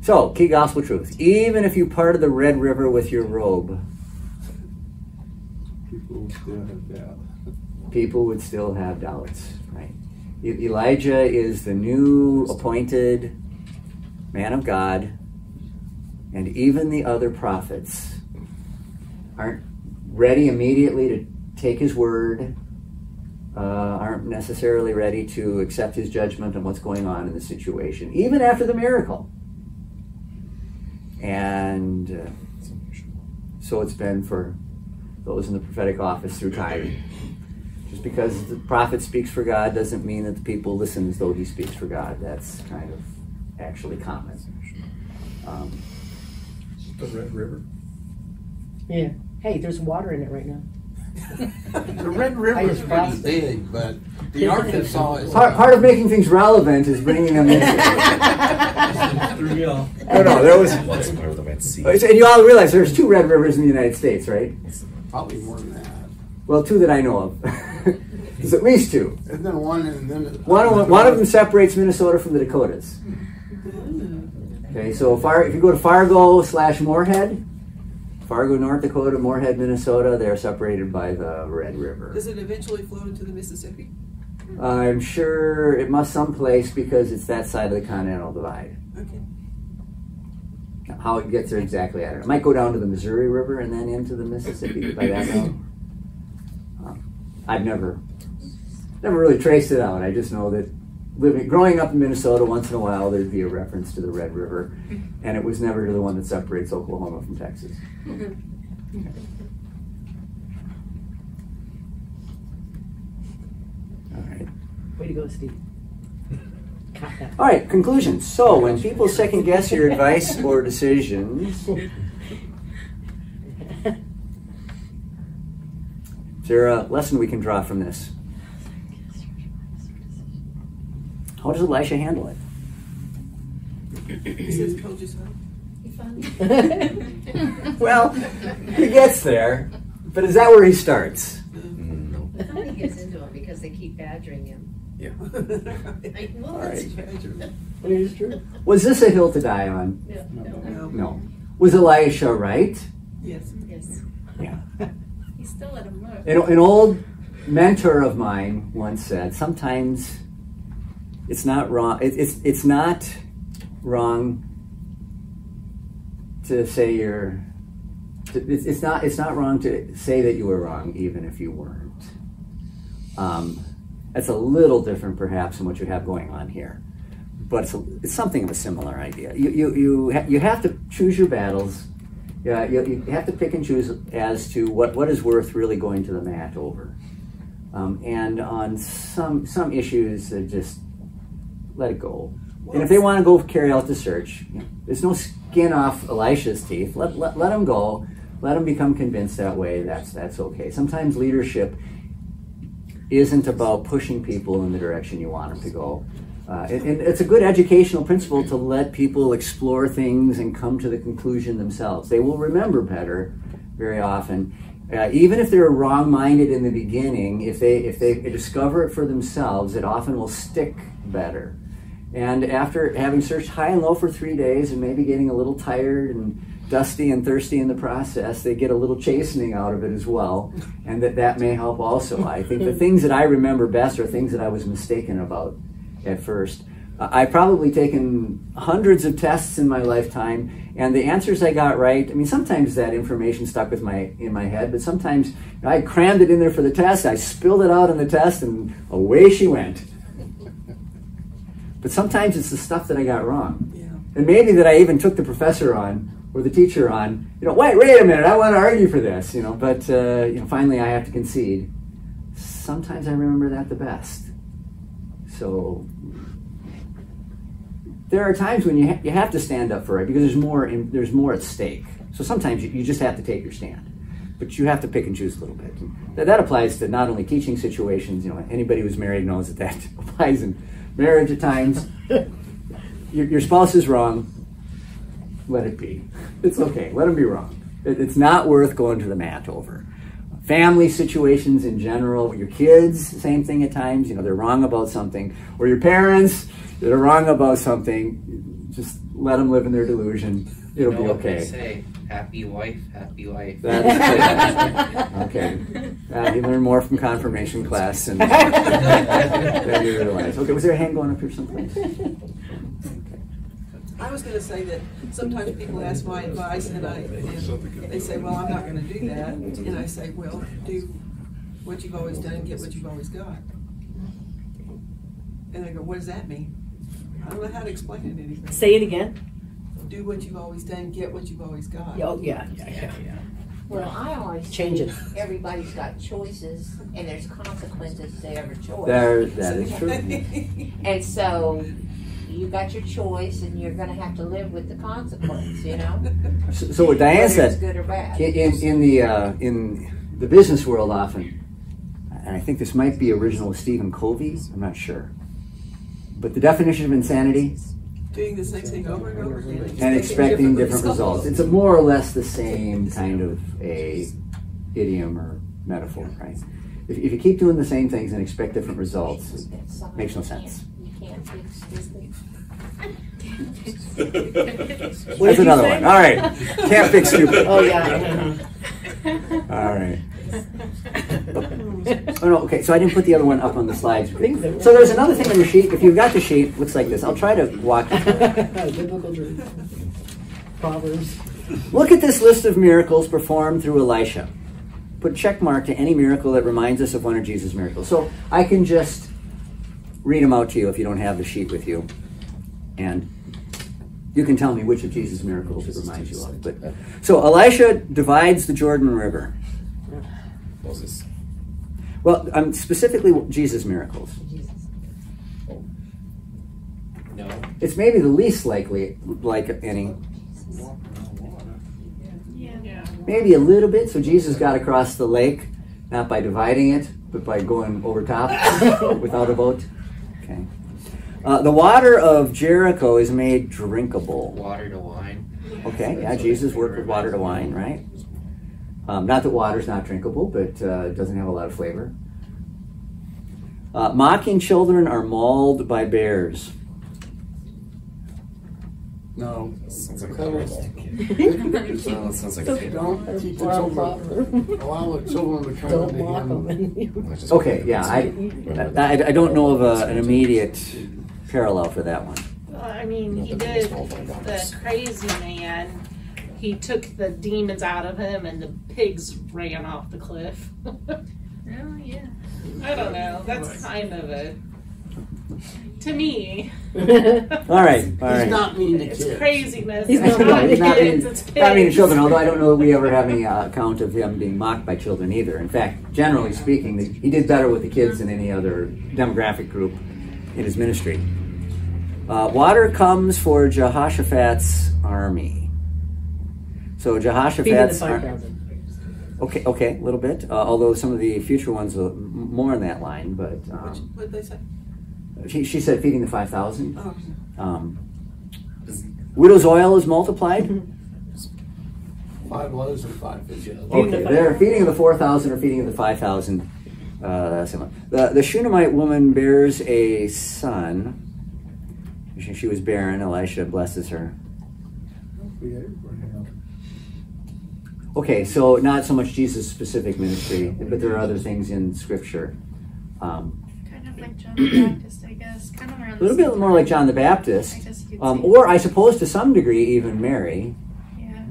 Speaker 1: So, key gospel truth. Even if you parted the Red River with your robe,
Speaker 6: People still have doubt.
Speaker 1: people would still have doubts, right? Elijah is the new appointed man of God, and even the other prophets aren't ready immediately to take his word, aren't necessarily ready to accept his judgment on what's going on in the situation, even after the miracle. And so it's been for those in the prophetic office through time. Just because the prophet speaks for God doesn't mean that the people listen as though he speaks for God. That's kind of actually common.
Speaker 8: The Red River.
Speaker 7: Yeah. Hey, there's water in it right now.
Speaker 4: The Red River is pretty big, but the Arkansas is
Speaker 1: Part of making things relevant is bringing them in.
Speaker 5: Real.
Speaker 1: No, there was.
Speaker 8: What's part of the Red Sea?
Speaker 1: And you all realize there's 2 Red Rivers in the United States, right?
Speaker 4: probably more than that.
Speaker 1: Well, 2 that I know of. There's at least 2.
Speaker 4: And then one, and then
Speaker 1: One of them separates Minnesota from the Dakotas. Okay, so if you go to Fargo/Moorhead, Fargo, North Dakota, Moorhead, Minnesota, they're separated by the Red River.
Speaker 3: Does it eventually flow into the Mississippi?
Speaker 1: I'm sure it must someplace because it's that side of the Continental Divide.
Speaker 3: Okay.
Speaker 1: How it gets there exactly, I don't know. It might go down to the Missouri River and then into the Mississippi by that route. I've never really traced it out. I just know that growing up in Minnesota, once in a while there'd be a reference to the Red River, and it was never to the one that separates Oklahoma from Texas. All right.
Speaker 7: Way to go, Steve.
Speaker 1: All right, conclusions. So when people second guess your advice or decisions, is there a lesson we can draw from this? How does Elisha handle it?
Speaker 3: He says, told you so.
Speaker 1: Well, he gets there, but is that where he starts?
Speaker 8: No.
Speaker 2: I thought he gets into it because they keep badgering him.
Speaker 8: Yeah.
Speaker 2: Like, well,
Speaker 1: All
Speaker 2: that's
Speaker 1: right.
Speaker 2: true.
Speaker 7: It is true.
Speaker 1: Was this a hill to die on?
Speaker 2: Yeah, no.
Speaker 1: No. Was Elisha right?
Speaker 3: Yes.
Speaker 2: Yes.
Speaker 1: Yeah.
Speaker 2: He still let him look.
Speaker 1: An old mentor of mine once said, sometimes it's not wrong. It's not wrong to say you're. It's not wrong to say that you were wrong, even if you weren't. That's a little different, perhaps, than what you have going on here, but it's something of a similar idea. You have to choose your battles. Yeah, you have to pick and choose as to what is worth really going to the mat over, and on some issues, just let it go. And if they want to go carry out the search, there's no skin off Elisha's teeth. Let them go. Let them become convinced that way. That's okay. Sometimes leadership isn't about pushing people in the direction you want them to go. And it's a good educational principle to let people explore things and come to the conclusion themselves. They will remember better very often. Even if they're wrong-minded in the beginning, if they discover it for themselves, it often will stick better. And after having searched high and low for 3 days and maybe getting a little tired and dusty and thirsty in the process, they get a little chastening out of it as well, and that may help also. I think the things that I remember best are things that I was mistaken about at first. I've probably taken hundreds of tests in my lifetime, and the answers I got right, I mean, sometimes that information stuck in my head, but sometimes I crammed it in there for the test, I spilled it out in the test, and away she went. But sometimes it's the stuff that I got wrong.
Speaker 3: Yeah.
Speaker 1: And maybe that I even took the professor on, or the teacher on, wait a minute, I want to argue for this, but finally I have to concede. Sometimes I remember that the best. So there are times when you have to stand up for it because there's more at stake. So sometimes you just have to take your stand, but you have to pick and choose a little bit. That applies to not only teaching situations. Anybody who's married knows that applies in marriage at times. Your spouse is wrong. Let it be. It's okay. Let them be wrong. It's not worth going to the mat over. Family situations in general, your kids, same thing at times. They're wrong about something. Or your parents, they're wrong about something. Just let them live in their delusion. It'll be okay.
Speaker 9: They say, happy wife, happy life.
Speaker 1: That's okay. You learn more from confirmation class than you realize. Okay, was there a hand going up here someplace?
Speaker 3: I was going to say that sometimes people ask my advice and they say, well, I'm not going to do that. And I say, well, do what you've always done and get what you've always got. And I go, what does that mean? I don't know how to explain it anymore.
Speaker 7: Say it again.
Speaker 3: Do what you've always done, get what you've always got.
Speaker 7: Oh, yeah.
Speaker 10: Well, I always
Speaker 7: Change it.
Speaker 10: think everybody's got choices, and there's consequences to every choice.
Speaker 1: That is true.
Speaker 10: And so you got your choice, and you're going to have to live with the consequence.
Speaker 1: So what Diane
Speaker 10: Whether it's
Speaker 1: said,
Speaker 10: good or bad.
Speaker 1: in the business world often, and I think this might be original with Stephen Covey, I'm not sure, but the definition of insanity,
Speaker 3: Doing the same thing over and over again.
Speaker 1: and expecting different results. It's a more or less the same kind of a idiom or metaphor, right? If you keep doing the same things and expect different results, it makes no sense.
Speaker 10: You can't fix stupid.
Speaker 1: That's another one. All right. Can't fix stupid.
Speaker 7: Oh, yeah.
Speaker 1: All right. Oh no, okay, so I didn't put the other one up on the slides. So there's another thing on your sheet. If you've got the sheet, it looks like this. I'll try to walk you through it.
Speaker 7: Biblical truth. Proverbs.
Speaker 1: Look at this list of miracles performed through Elisha. Put check mark to any miracle that reminds us of one of Jesus' miracles. So I can just read them out to you if you don't have the sheet with you. And you can tell me which of Jesus' miracles it reminds you of. But, so Elisha divides the Jordan River.
Speaker 8: Moses.
Speaker 1: Well, specifically Jesus' miracles.
Speaker 9: No.
Speaker 1: It's maybe the least likely, like any.
Speaker 2: Yeah.
Speaker 1: Maybe a little bit. So Jesus got across the lake, not by dividing it, but by going over top without a boat. Okay. The water of Jericho is made drinkable.
Speaker 9: Water to wine.
Speaker 1: Okay, yeah, Jesus worked with water to wine, right? Not that water's not drinkable, but it doesn't have a lot of flavor. Mocking children are mauled by bears.
Speaker 4: No.
Speaker 8: Sounds like a
Speaker 4: Cover.
Speaker 8: sounds like a
Speaker 4: Don't teach the children. Allow the children to come
Speaker 7: Don't
Speaker 4: into
Speaker 7: mock
Speaker 4: him.
Speaker 7: them.
Speaker 1: Okay, yeah, I don't know of an immediate parallel for that one.
Speaker 11: Well, I mean, he did the crazy man. He took the demons out of him, and the pigs ran off the cliff.
Speaker 2: Oh, yeah.
Speaker 11: I don't know. That's kind of a, to me,
Speaker 1: All right.
Speaker 4: He's not mean to
Speaker 11: it's
Speaker 4: kids.
Speaker 11: craziness.
Speaker 7: He's
Speaker 11: It's
Speaker 7: not
Speaker 11: not
Speaker 1: He's not
Speaker 11: kids,
Speaker 1: mean,
Speaker 11: it's pigs.
Speaker 1: not mean to children, although I don't know that we ever have any account of him being mocked by children either. In fact, generally speaking, he did better with the kids than any other demographic group in his ministry. Water comes for Jehoshaphat's army. So
Speaker 7: Feeding the
Speaker 1: Jehoshaphat's
Speaker 7: 5,000.
Speaker 1: okay, a little bit. Although some of the future ones are more in that line, but
Speaker 3: What did they say?
Speaker 1: she said feeding the 5,000.
Speaker 3: Oh,
Speaker 1: Widow's oil is multiplied.
Speaker 4: 5 loaves and 5 fishes.
Speaker 1: Okay, they're feeding of the 4,000 or feeding of the 5,000. The Shunammite woman bears a son. She was barren. Elisha blesses her. Okay, so not so much Jesus' specific ministry, but there are other things in Scripture.
Speaker 2: Kind of like John the Baptist, I guess. Kind of around
Speaker 1: A little bit more like John the Baptist,
Speaker 2: I guess you could say.
Speaker 1: or I suppose to some degree even Mary,
Speaker 2: Yeah,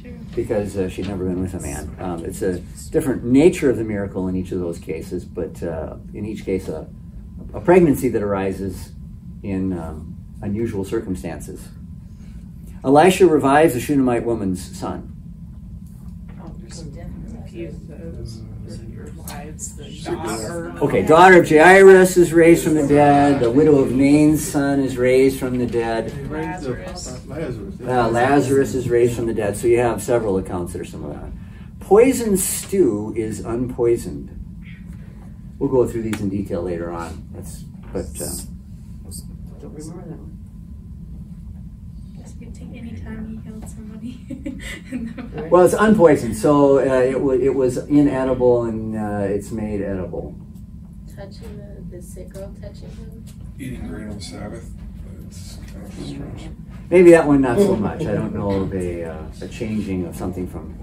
Speaker 2: true.
Speaker 1: because she'd never been with a man. It's a different nature of the miracle in each of those cases, but in each case a pregnancy that arises in unusual circumstances. Elisha revives the Shunammite woman's son. Okay, daughter of Jairus is raised from the dead. The widow of Nain's son is raised from the dead.
Speaker 6: Lazarus.
Speaker 1: Lazarus is raised from the dead. So you have several accounts that are similar. Poisoned stew is unpoisoned. We'll go through these in detail later on.
Speaker 7: Don't remember that one.
Speaker 2: Guess you could take any time he healed somebody.
Speaker 1: Well, it's unpoisoned, so it was inedible and it's made edible.
Speaker 10: Touching the sick girl, touching him.
Speaker 8: Eating grain on the Sabbath. It's kind of strange.
Speaker 1: Maybe that one not so much. I don't know of a changing of something from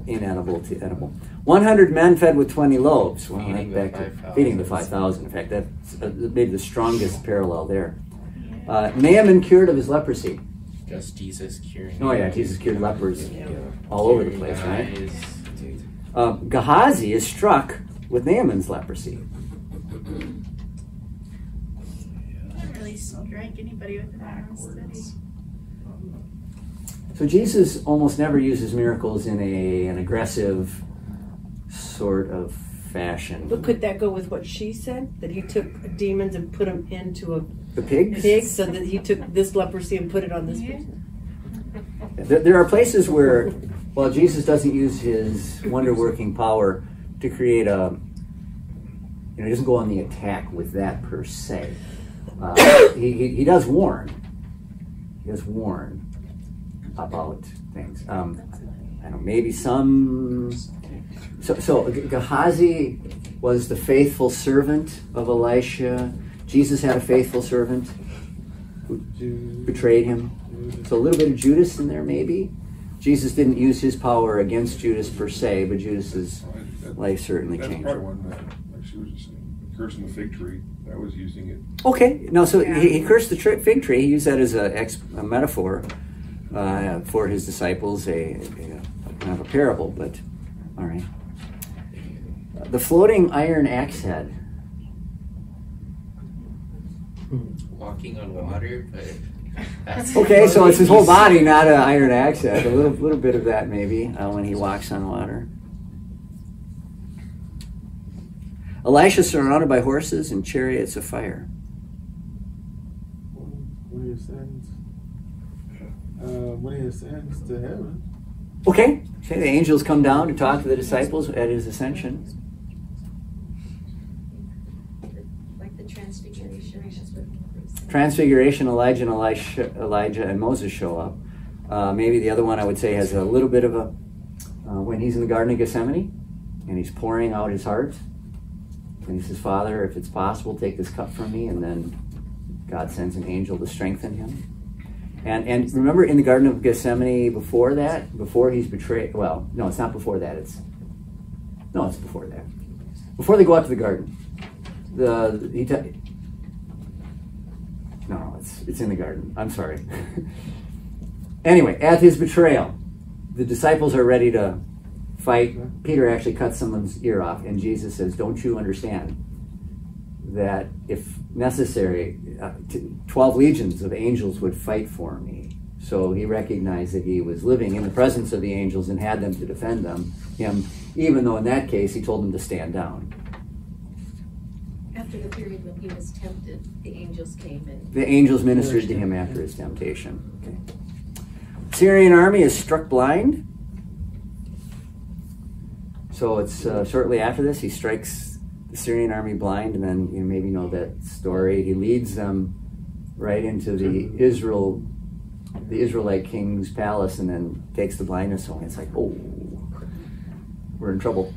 Speaker 1: inedible to edible. 100 men fed with 20 loaves. Well,
Speaker 9: Feeding
Speaker 1: that's back to feeding the 5,000. In fact, that's maybe the strongest parallel there. Naaman cured of his leprosy.
Speaker 9: Just Jesus curing.
Speaker 1: Oh yeah, Jesus cured lepers all over the place, right?
Speaker 9: Eyes.
Speaker 1: Gehazi is struck with Naaman's leprosy.
Speaker 2: I don't really strike anybody with an iron steady.
Speaker 1: So Jesus almost never uses miracles in an aggressive sort of fashion.
Speaker 7: But could that go with what she said? That he took demons and put them into
Speaker 1: The pigs?
Speaker 7: pig, so that he took this leprosy and put it on this person?
Speaker 1: There are places where, well, Jesus doesn't use his wonder-working power to create he doesn't go on the attack with that per se. He does warn. He does warn about things. I don't know, maybe some. So Gehazi was the faithful servant of Elisha. Jesus had a faithful servant who betrayed him. So a little bit of Judas in there, maybe. Jesus didn't use his power against Judas per se, but Judas's life certainly changed.
Speaker 12: That's part one, like she was just saying, cursing the fig tree. That was using it.
Speaker 1: Okay, no, so he cursed the fig tree. He used that as a metaphor for his disciples, a kind of a parable, but all right. The floating iron axe head.
Speaker 9: Walking on water, but that's
Speaker 1: Okay, so it's his whole body, not an iron axe head. A little bit of that maybe when he walks on water. Elisha surrounded by horses and chariots of fire.
Speaker 6: When he ascends to heaven.
Speaker 1: Okay, the angels come down to talk to the disciples at his ascension.
Speaker 13: Like the transfiguration.
Speaker 1: Transfiguration, Elijah and Moses show up. Maybe the other one I would say has a little bit of a, when he's in the Garden of Gethsemane and he's pouring out his heart. And he says, Father, if it's possible, take this cup from me. And then God sends an angel to strengthen him. And remember in the Garden of Gethsemane before that, before he's betrayed, well, no, it's not before that. It's before that. Before they go out to the garden. It's in the garden. I'm sorry. Anyway, at his betrayal, the disciples are ready to fight. Peter actually cuts someone's ear off, and Jesus says, don't you understand that if necessary, 12 legions of angels would fight for me? So he recognized that he was living in the presence of the angels and had them to defend him, even though in that case he told them to stand down.
Speaker 13: After the period when he was tempted, the angels came in.
Speaker 1: The angels ministered to him after his temptation. Okay. Syrian army is struck blind. So it's shortly after this, he strikes the Syrian army blind, and then you maybe know that story. He leads them right into the Israelite king's palace, and then takes the blindness away. It's like, oh, we're in trouble.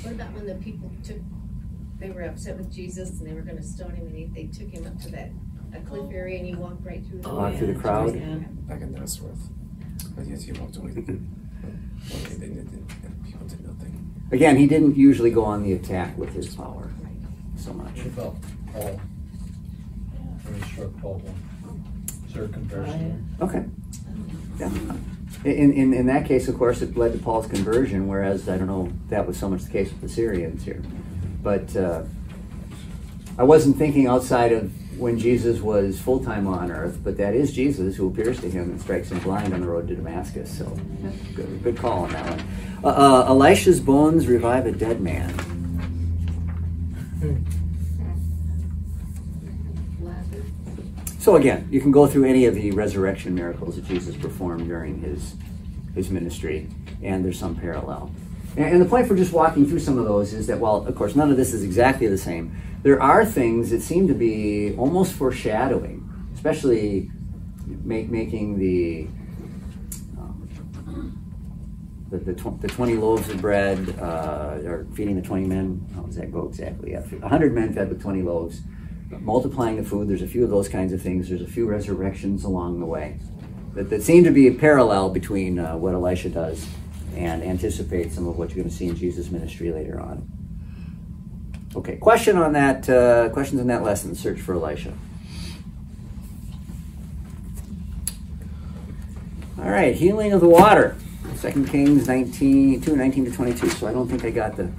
Speaker 13: What about when the people they were upset with Jesus and they were going to stone him, and they took him up to a cliff area and he walked right through
Speaker 1: through the crowd?
Speaker 14: Back in Nass. But yes, he walked away. People did nothing.
Speaker 1: Again, he didn't usually go on the attack with his power so much.
Speaker 8: What about Paul? When he struck Paul one. Is there a comparison there?
Speaker 1: Okay. Yeah. In that case, of course, it led to Paul's conversion, whereas I don't know if that was so much the case with the Syrians here. But I wasn't thinking outside of when Jesus was full-time on earth, but that is Jesus who appears to him and strikes him blind on the road to Damascus. So good call on that one. Elisha's bones revive a dead man. So again, you can go through any of the resurrection miracles that Jesus performed during his ministry, and there's some parallel. And the point for just walking through some of those is that while, of course, none of this is exactly the same, there are things that seem to be almost foreshadowing, especially making the 20 loaves of bread, or feeding the 20 men. How does that go exactly? Yeah, 100 men fed with 20 loaves. Multiplying the food, there's a few of those kinds of things. There's a few resurrections along the way that seem to be a parallel between what Elisha does and anticipate some of what you're going to see in Jesus' ministry later on. Okay, questions on that lesson, search for Elisha. All right, healing of the water. 2 Kings 19 to 22. So I don't think I got the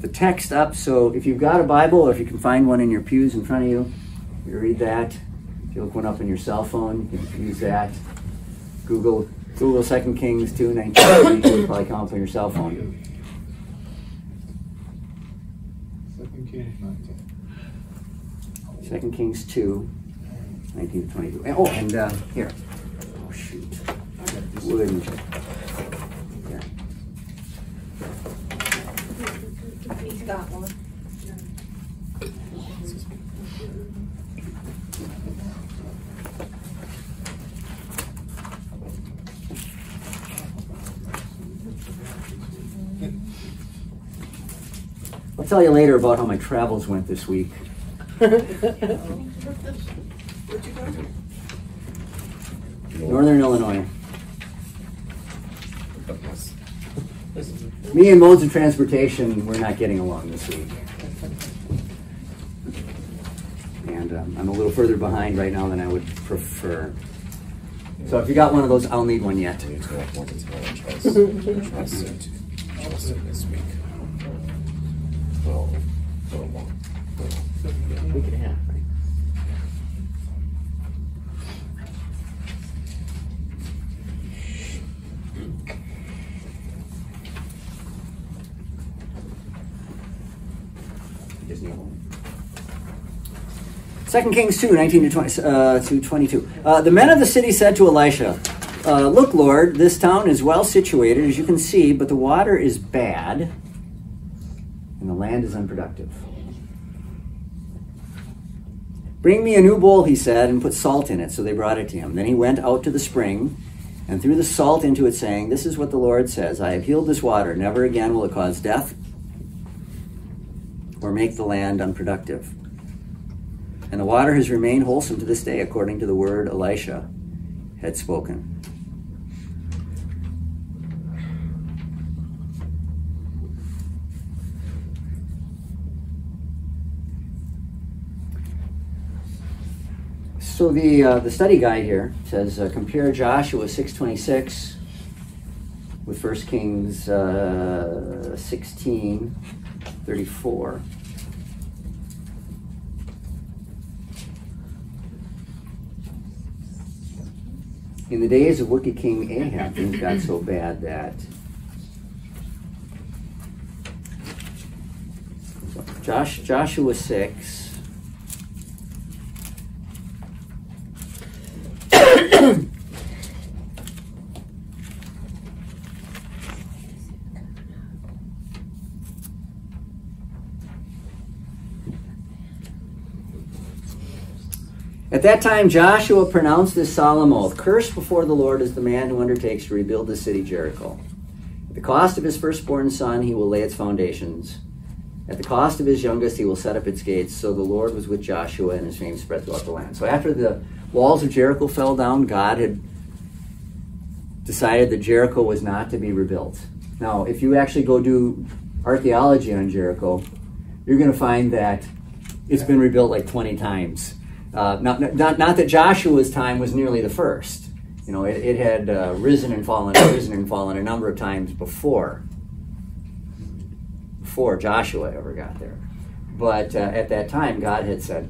Speaker 1: text up. So if you've got a Bible, or if you can find one in your pews in front of you, you read that. If you look one up on your cell phone, you can use that. Google 2 Kings 2, 19 to 22. It'll probably come up on your cell phone.
Speaker 6: 2 Kings 19.
Speaker 1: 2 Kings 2, 19 to 22. Oh, and here. Oh, shoot. Wood. Here.
Speaker 10: He's got one.
Speaker 1: I'll tell you later about how my travels went this week.
Speaker 3: Where'd you go to?
Speaker 1: Northern Illinois. Me and modes of transportation, we're not getting along this week. And I'm a little further behind right now than I would prefer. So if you got one of those, I'll need one yet.
Speaker 14: Trust it this week. Well,
Speaker 7: Week and a half, right?
Speaker 1: Second Kings 2, 19 to 22. The men of the city said to Elisha, look, Lord, this town is well situated, as you can see, but the water is bad, and the land is unproductive. Bring me a new bowl, he said, and put salt in it. So they brought it to him. Then he went out to the spring and threw the salt into it, saying, this is what the Lord says, I have healed this water. Never again will it cause death or make the land unproductive. And the water has remained wholesome to this day, according to the word Elisha had spoken. So the study guide here says compare Joshua 6:26 with 1 Kings 16:34. In the days of wicked King Ahab, things got so bad that Joshua 6. At that time, Joshua pronounced this solemn oath, cursed before the Lord is the man who undertakes to rebuild the city Jericho. At the cost of his firstborn son, he will lay its foundations. At the cost of his youngest, he will set up its gates. So the Lord was with Joshua, and his fame spread throughout the land. So after the walls of Jericho fell down, God had decided that Jericho was not to be rebuilt. Now, if you actually go do archaeology on Jericho, you're going to find that it's been rebuilt like 20 times. Not that Joshua's time was nearly the first. You know, it had risen and fallen a number of times before Joshua ever got there. But at that time, God had said,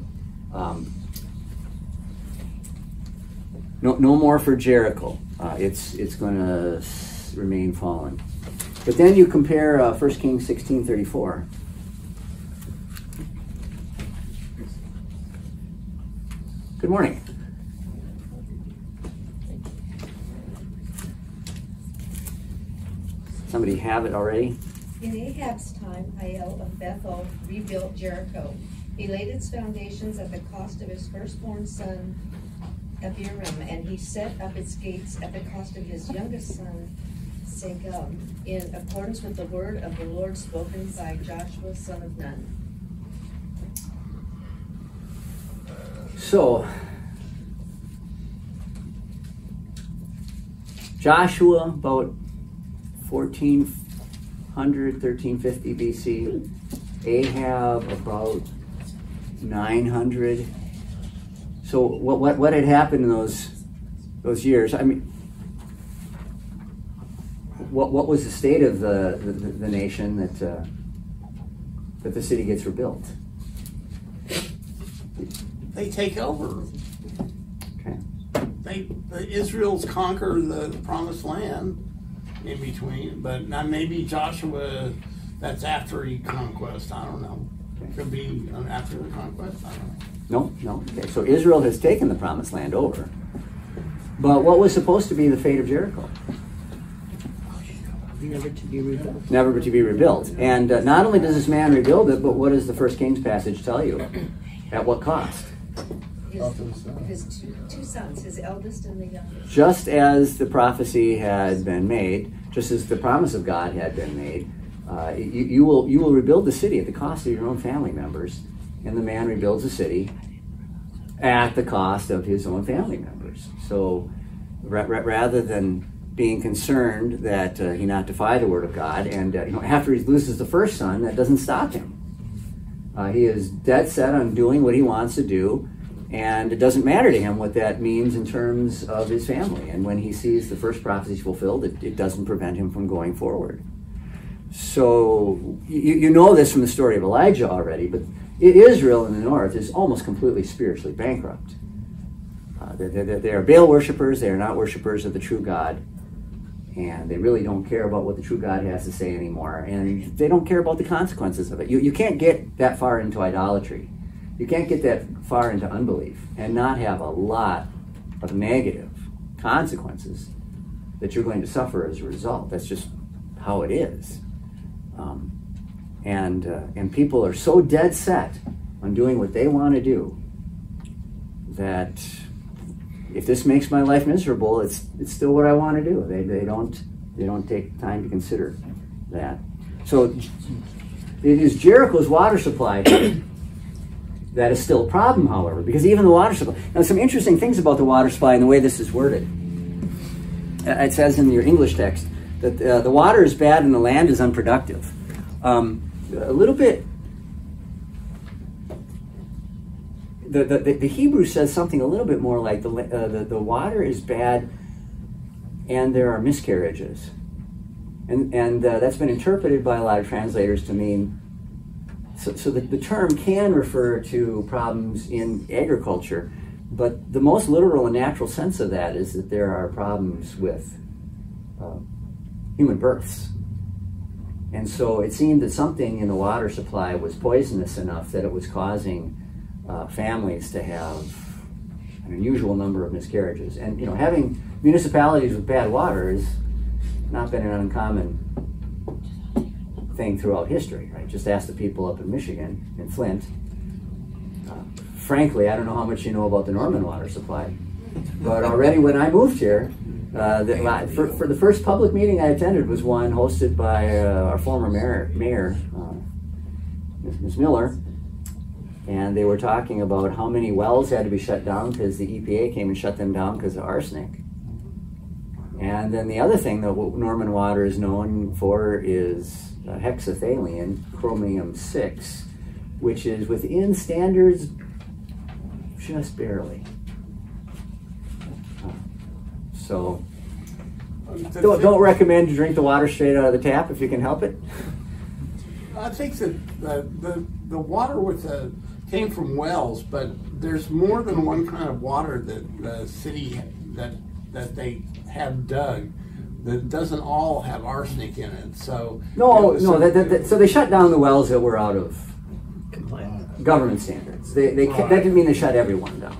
Speaker 1: no more for Jericho. It's going to remain fallen. But then you compare 1 Kings 16:34. Good morning. Somebody have it already?
Speaker 13: In Ahab's time, Hiel of Bethel rebuilt Jericho. He laid its foundations at the cost of his firstborn son, Abiram, and he set up its gates at the cost of his youngest son, Segub, in accordance with the word of the Lord spoken by Joshua, son of Nun.
Speaker 1: So, Joshua, about 1400, 1350 BC. Ahab, about 900. So, what had happened in those years? I mean, what was the state of the nation that the city gets rebuilt?
Speaker 4: They take over.
Speaker 1: Okay.
Speaker 4: Israel's conquer the promised land in between, but now maybe Joshua, that's after the conquest. I don't know. It could be after the conquest. I don't know.
Speaker 1: No. Okay. So Israel has taken the promised land over. But what was supposed to be the fate of Jericho?
Speaker 7: Never to be rebuilt.
Speaker 1: Never to be rebuilt. And not only does this man rebuild it, but what does the 1 Kings passage tell you? At what cost?
Speaker 13: His two sons, his eldest and the youngest.
Speaker 1: Just as the prophecy had been made, just as the promise of God had been made, you will rebuild the city at the cost of your own family members. And the man rebuilds the city at the cost of his own family members. So rather than being concerned that he not defy the word of God. And after he loses the first son, that doesn't stop him. He is dead set on doing what he wants to do, and it doesn't matter to him what that means in terms of his family. And when he sees the first prophecies fulfilled, it doesn't prevent him from going forward. So you know this from the story of Elijah already, but Israel in the north is almost completely spiritually bankrupt. They are Baal worshipers. They are not worshipers of the true God. And they really don't care about what the true God has to say anymore. And they don't care about the consequences of it. You can't get that far into idolatry. You can't get that far into unbelief and not have a lot of negative consequences that you're going to suffer as a result. That's just how it is. And people are so dead set on doing what they want to do that if this makes my life miserable, it's still what I want to do. They don't take time to consider that. So it is Jericho's water supply that is still a problem, however, because even the water supply. Now, some interesting things about the water supply and the way this is worded. It says in your English text that the water is bad and the land is unproductive. A little bit. The Hebrew says something a little bit more like the water is bad and there are miscarriages. And that's been interpreted by a lot of translators to mean, so the term can refer to problems in agriculture, but the most literal and natural sense of that is that there are problems with human births. And so it seemed that something in the water supply was poisonous enough that it was causing families to have an unusual number of miscarriages. And having municipalities with bad water has not been an uncommon thing throughout history, right? Just ask the people up in Michigan, in Flint. Frankly, I don't know how much you know about the Norman water supply, but already when I moved here, for the first public meeting I attended was one hosted by our former mayor, Ms. Miller, and they were talking about how many wells had to be shut down because the EPA came and shut them down because of arsenic. And then the other thing that Norman water is known for is hexathallium, chromium-6, which is within standards just barely. So don't recommend to drink the water straight out of the tap if you can help it.
Speaker 4: I think that the water came from wells, but there's more than one kind of water that the city that they have dug that doesn't all have arsenic in it. So so they shut down the wells that were out of government standards. That didn't mean they shut everyone down.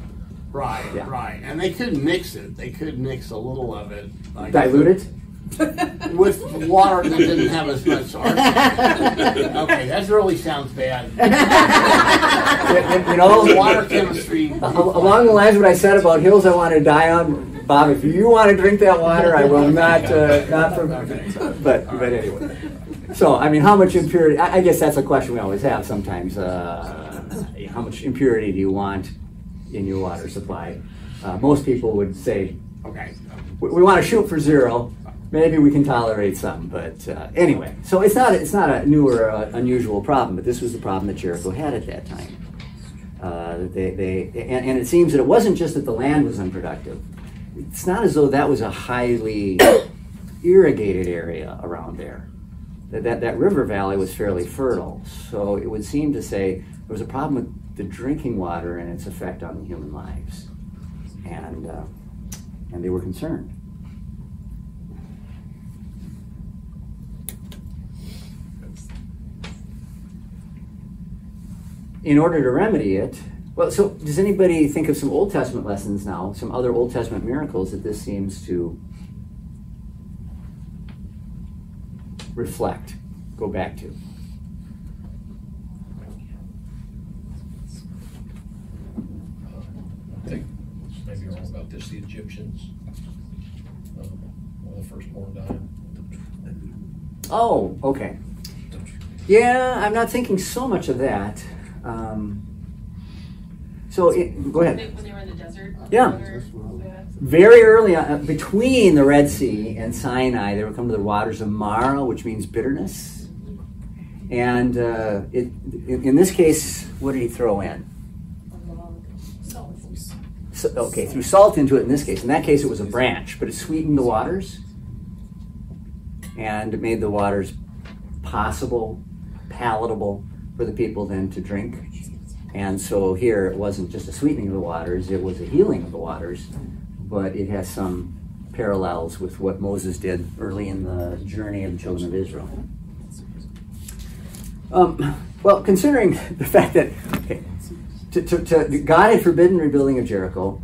Speaker 4: Right, yeah. Right. And they could mix it. They could mix a little of it.
Speaker 1: Dilute it?
Speaker 4: With water that didn't have as much arsenic. Okay, that really sounds bad. Water chemistry.
Speaker 1: Along the lines of what I said about hills I want to die on, Bob, if you want to drink that water, I will not but anyway. So, I mean, how much impurity, I guess that's a question we always have sometimes. How much impurity do you want in your water supply? Most people would say, okay, we want to shoot for 0. Maybe we can tolerate some, but anyway. So it's not a new or unusual problem, but this was the problem that Jericho had at that time. And it seems that it wasn't just that the land was unproductive. It's not as though that was a highly irrigated area around there. That river valley was fairly fertile, so it would seem to say there was a problem with the drinking water and its effect on the human lives, and they were concerned. In order to remedy it, well, so does anybody think of some Old Testament lessons now, some other Old Testament miracles that this seems to reflect, go back to?
Speaker 14: I think maybe wrong about this, the Egyptians, when the firstborn died.
Speaker 1: Oh, okay. Yeah, I'm not thinking so much of that. So, go ahead.
Speaker 11: When they were in the desert?
Speaker 1: Yeah. Very early on, between the Red Sea and Sinai, they would come to the waters of Mara, which means bitterness. And in this case, what did he throw in?
Speaker 11: Salt.
Speaker 1: So, okay, threw salt into it in this case. In that case, it was a branch, but it sweetened the waters. And it made the waters possible, palatable for the people then to drink. And so here it wasn't just a sweetening of the waters, it was a healing of the waters, but it has some parallels with what Moses did early in the journey of the children of Israel. Well, considering the fact that God had forbidden rebuilding of Jericho,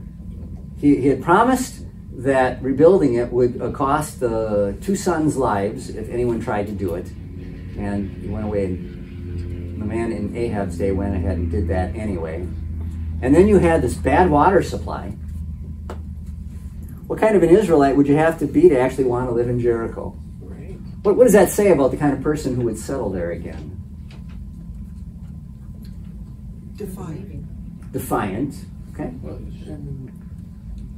Speaker 1: he had promised that rebuilding it would cost the 2 sons' lives if anyone tried to do it. And he went away, and the man in Ahab's day went ahead and did that anyway. And then you had this bad water supply. What kind of an Israelite would you have to be to actually want to live in Jericho?
Speaker 7: Right.
Speaker 1: What does that say about the kind of person who would settle there again? Defiant. Okay.
Speaker 6: Well, and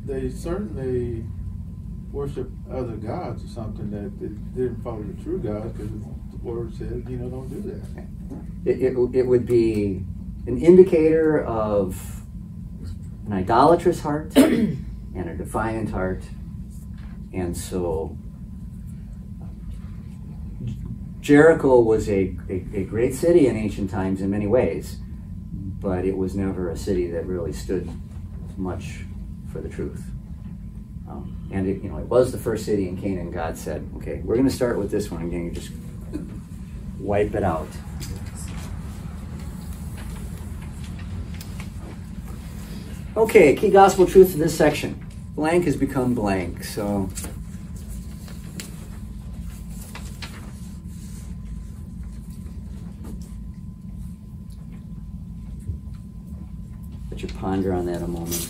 Speaker 6: they certainly worship other gods or something that they didn't follow the true God, because the word says, don't do that.
Speaker 1: It would be an indicator of an idolatrous heart and a defiant heart. And so Jericho was a great city in ancient times in many ways, but it was never a city that really stood much for the truth. And it was the first city in Canaan. God said, okay, we're going to start with this one again. You just wipe it out. Okay, key gospel truth of this section. Blank has become blank, so let you ponder on that a moment.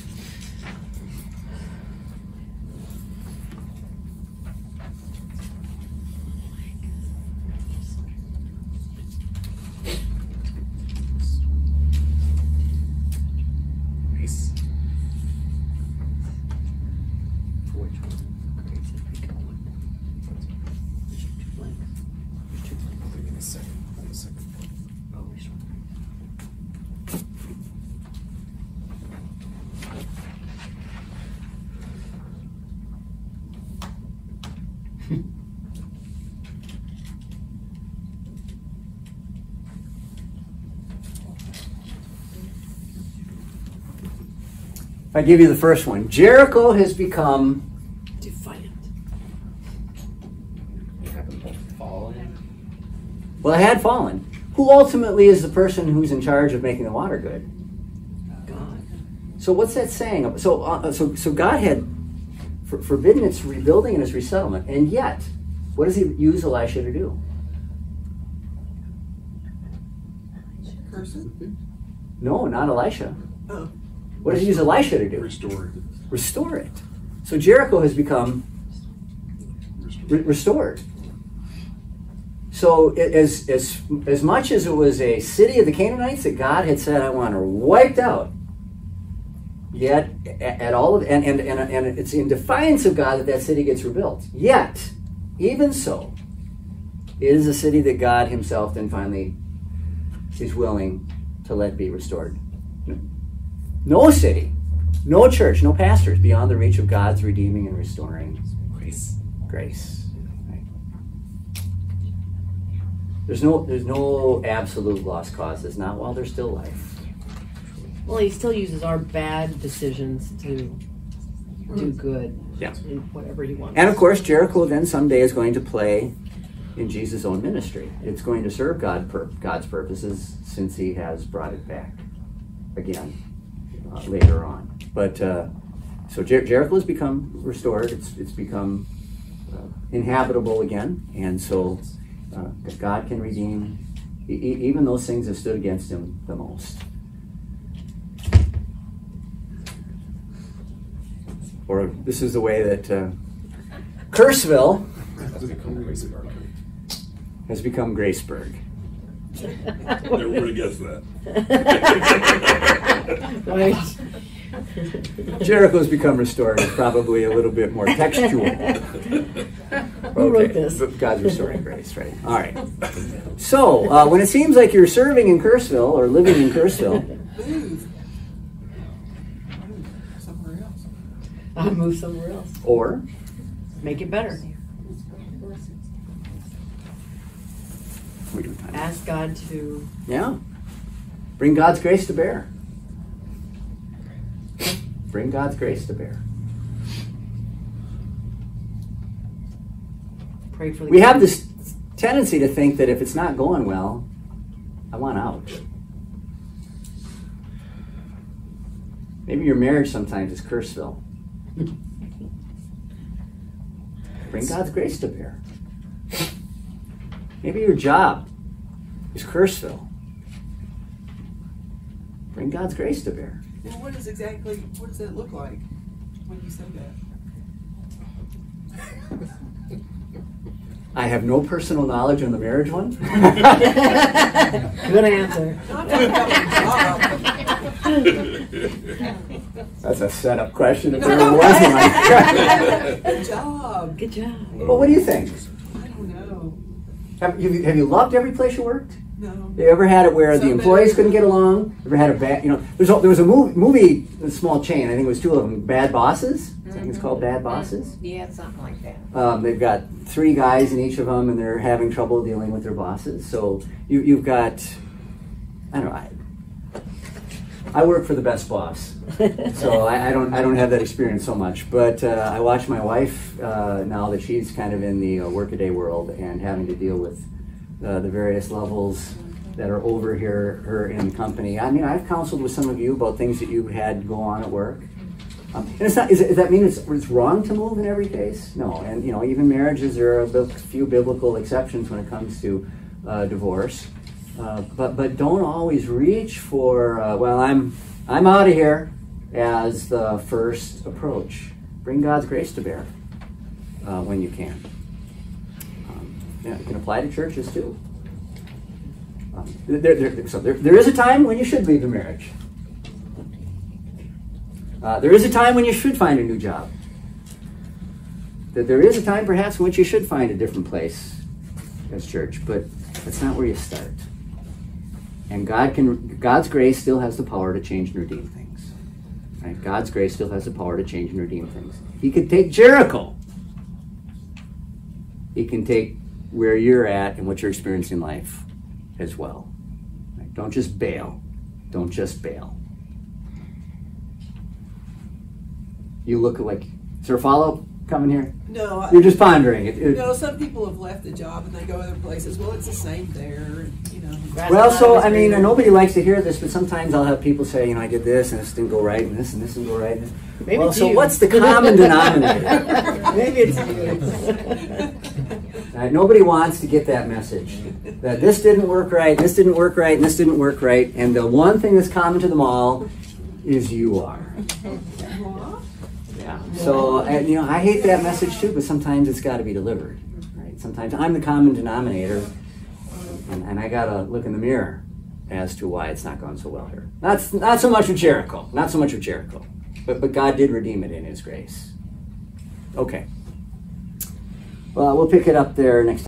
Speaker 1: If I give you the first one, Jericho has become
Speaker 7: defiant.
Speaker 9: Fallen.
Speaker 1: Well, it had fallen. Who ultimately is the person who's in charge of making the water good?
Speaker 7: God.
Speaker 1: So what's that saying? So God had forbidden its rebuilding and its resettlement, and yet, what does he use Elisha to do?
Speaker 3: Person?
Speaker 1: No, not Elisha.
Speaker 3: Oh.
Speaker 1: What does he use Elisha to do?
Speaker 12: Restore it.
Speaker 1: Restore it. So Jericho has become restored. So as much as it was a city of the Canaanites that God had said, I want her wiped out, yet at all of and it's in defiance of God that city gets rebuilt. Yet, even so, it is a city that God himself then finally is willing to let be restored. No city, no church, no pastors beyond the reach of God's redeeming and restoring grace. Right. There's no absolute lost causes, not while there's still life.
Speaker 7: Well, he still uses our bad decisions to do good.
Speaker 1: Yeah.
Speaker 7: In whatever he wants.
Speaker 1: And of course, Jericho then someday is going to play in Jesus' own ministry. It's going to serve God's purposes, since he has brought it back again. Later on, but so Jericho has become restored. It's become inhabitable again, and so God can redeem even those things that stood against him the most. Or this is the way that Curseville has become Graceburg.
Speaker 12: Never would have guessed that.
Speaker 7: Right.
Speaker 1: Jericho's become restored. It's probably a little bit more textual.
Speaker 7: Who wrote this?
Speaker 1: God's restoring grace, right? All right. So, when it seems like you're serving in Kerrsville or living in Kerrsville,
Speaker 3: Move. Somewhere else.
Speaker 7: I'll move somewhere else.
Speaker 1: or
Speaker 7: Make it better.
Speaker 1: we do time.
Speaker 7: Ask God to.
Speaker 1: Yeah, bring God's grace to bear. Bring God's grace to bear.
Speaker 7: Pray for the.
Speaker 1: We have this tendency to think that if it's not going well, I want out. Maybe your marriage sometimes is Kerrsville. Bring God's grace to bear. Maybe your job is Kerrsville. Bring God's grace to bear.
Speaker 3: Well, what does that look like when you say that?
Speaker 1: I have no personal knowledge on the marriage one.
Speaker 7: Good answer.
Speaker 3: I'm talking about a job.
Speaker 1: That's a setup question if there ever was one.
Speaker 3: Good job.
Speaker 7: Good job.
Speaker 1: Well, what do you think?
Speaker 3: I don't know.
Speaker 1: Have you loved every place you worked?
Speaker 3: No.
Speaker 1: You ever had it where the
Speaker 3: Some
Speaker 1: employees
Speaker 3: days-
Speaker 1: couldn't get along? Ever had a bad, there was a movie, a small chain, I think it was two of them, Bad Bosses? I think it's called Bad Bosses.
Speaker 10: Yeah, something like that.
Speaker 1: They've got 3 guys in each of them and they're having trouble dealing with their bosses. So you've got, I don't know, I work for the best boss. So I don't have that experience so much. But I watch my wife now that she's kind of in the workaday world and having to deal with the various levels that are over her in the company. I mean, I've counseled with some of you about things that you had go on at work. And it's not. Does that mean it's wrong to move in every case? No. And even marriages, there are a few biblical exceptions when it comes to divorce. But don't always reach for I'm out of here as the first approach. Bring God's grace to bear when you can. It can apply to churches too. There is a time when you should leave the marriage. There is a time when you should find a new job. There is a time perhaps in which you should find a different place as church, but that's not where you start. And God's grace still has the power to change and redeem things. Right? God's grace still has the power to change and redeem things. He could take Jericho. He can take where you're at and what you're experiencing in life as well. Right? Don't just bail. Don't just bail. You look like, is there a follow-up coming here?
Speaker 3: No.
Speaker 1: You're just pondering it.
Speaker 3: Some people have left the job and they go other places. Well, it's the same there,
Speaker 1: Well, so, I mean, nobody likes to hear this, but sometimes I'll have people say, I did this, and this didn't go right, and this didn't go right.
Speaker 7: Maybe
Speaker 1: well,
Speaker 7: it's
Speaker 1: so
Speaker 7: you.
Speaker 1: what's the common denominator?
Speaker 7: Maybe it's you.
Speaker 1: Right, nobody wants to get that message, that this didn't work right, this didn't work right, and this didn't work right, and the one thing that's common to them all is you are. Yeah. So, I hate that message too, but sometimes it's got to be delivered. Right? Sometimes I'm the common denominator, and I got to look in the mirror as to why it's not going so well here. Not so much with Jericho. Not so much with Jericho. But God did redeem it in His grace. Okay. Well, we'll pick it up there next time.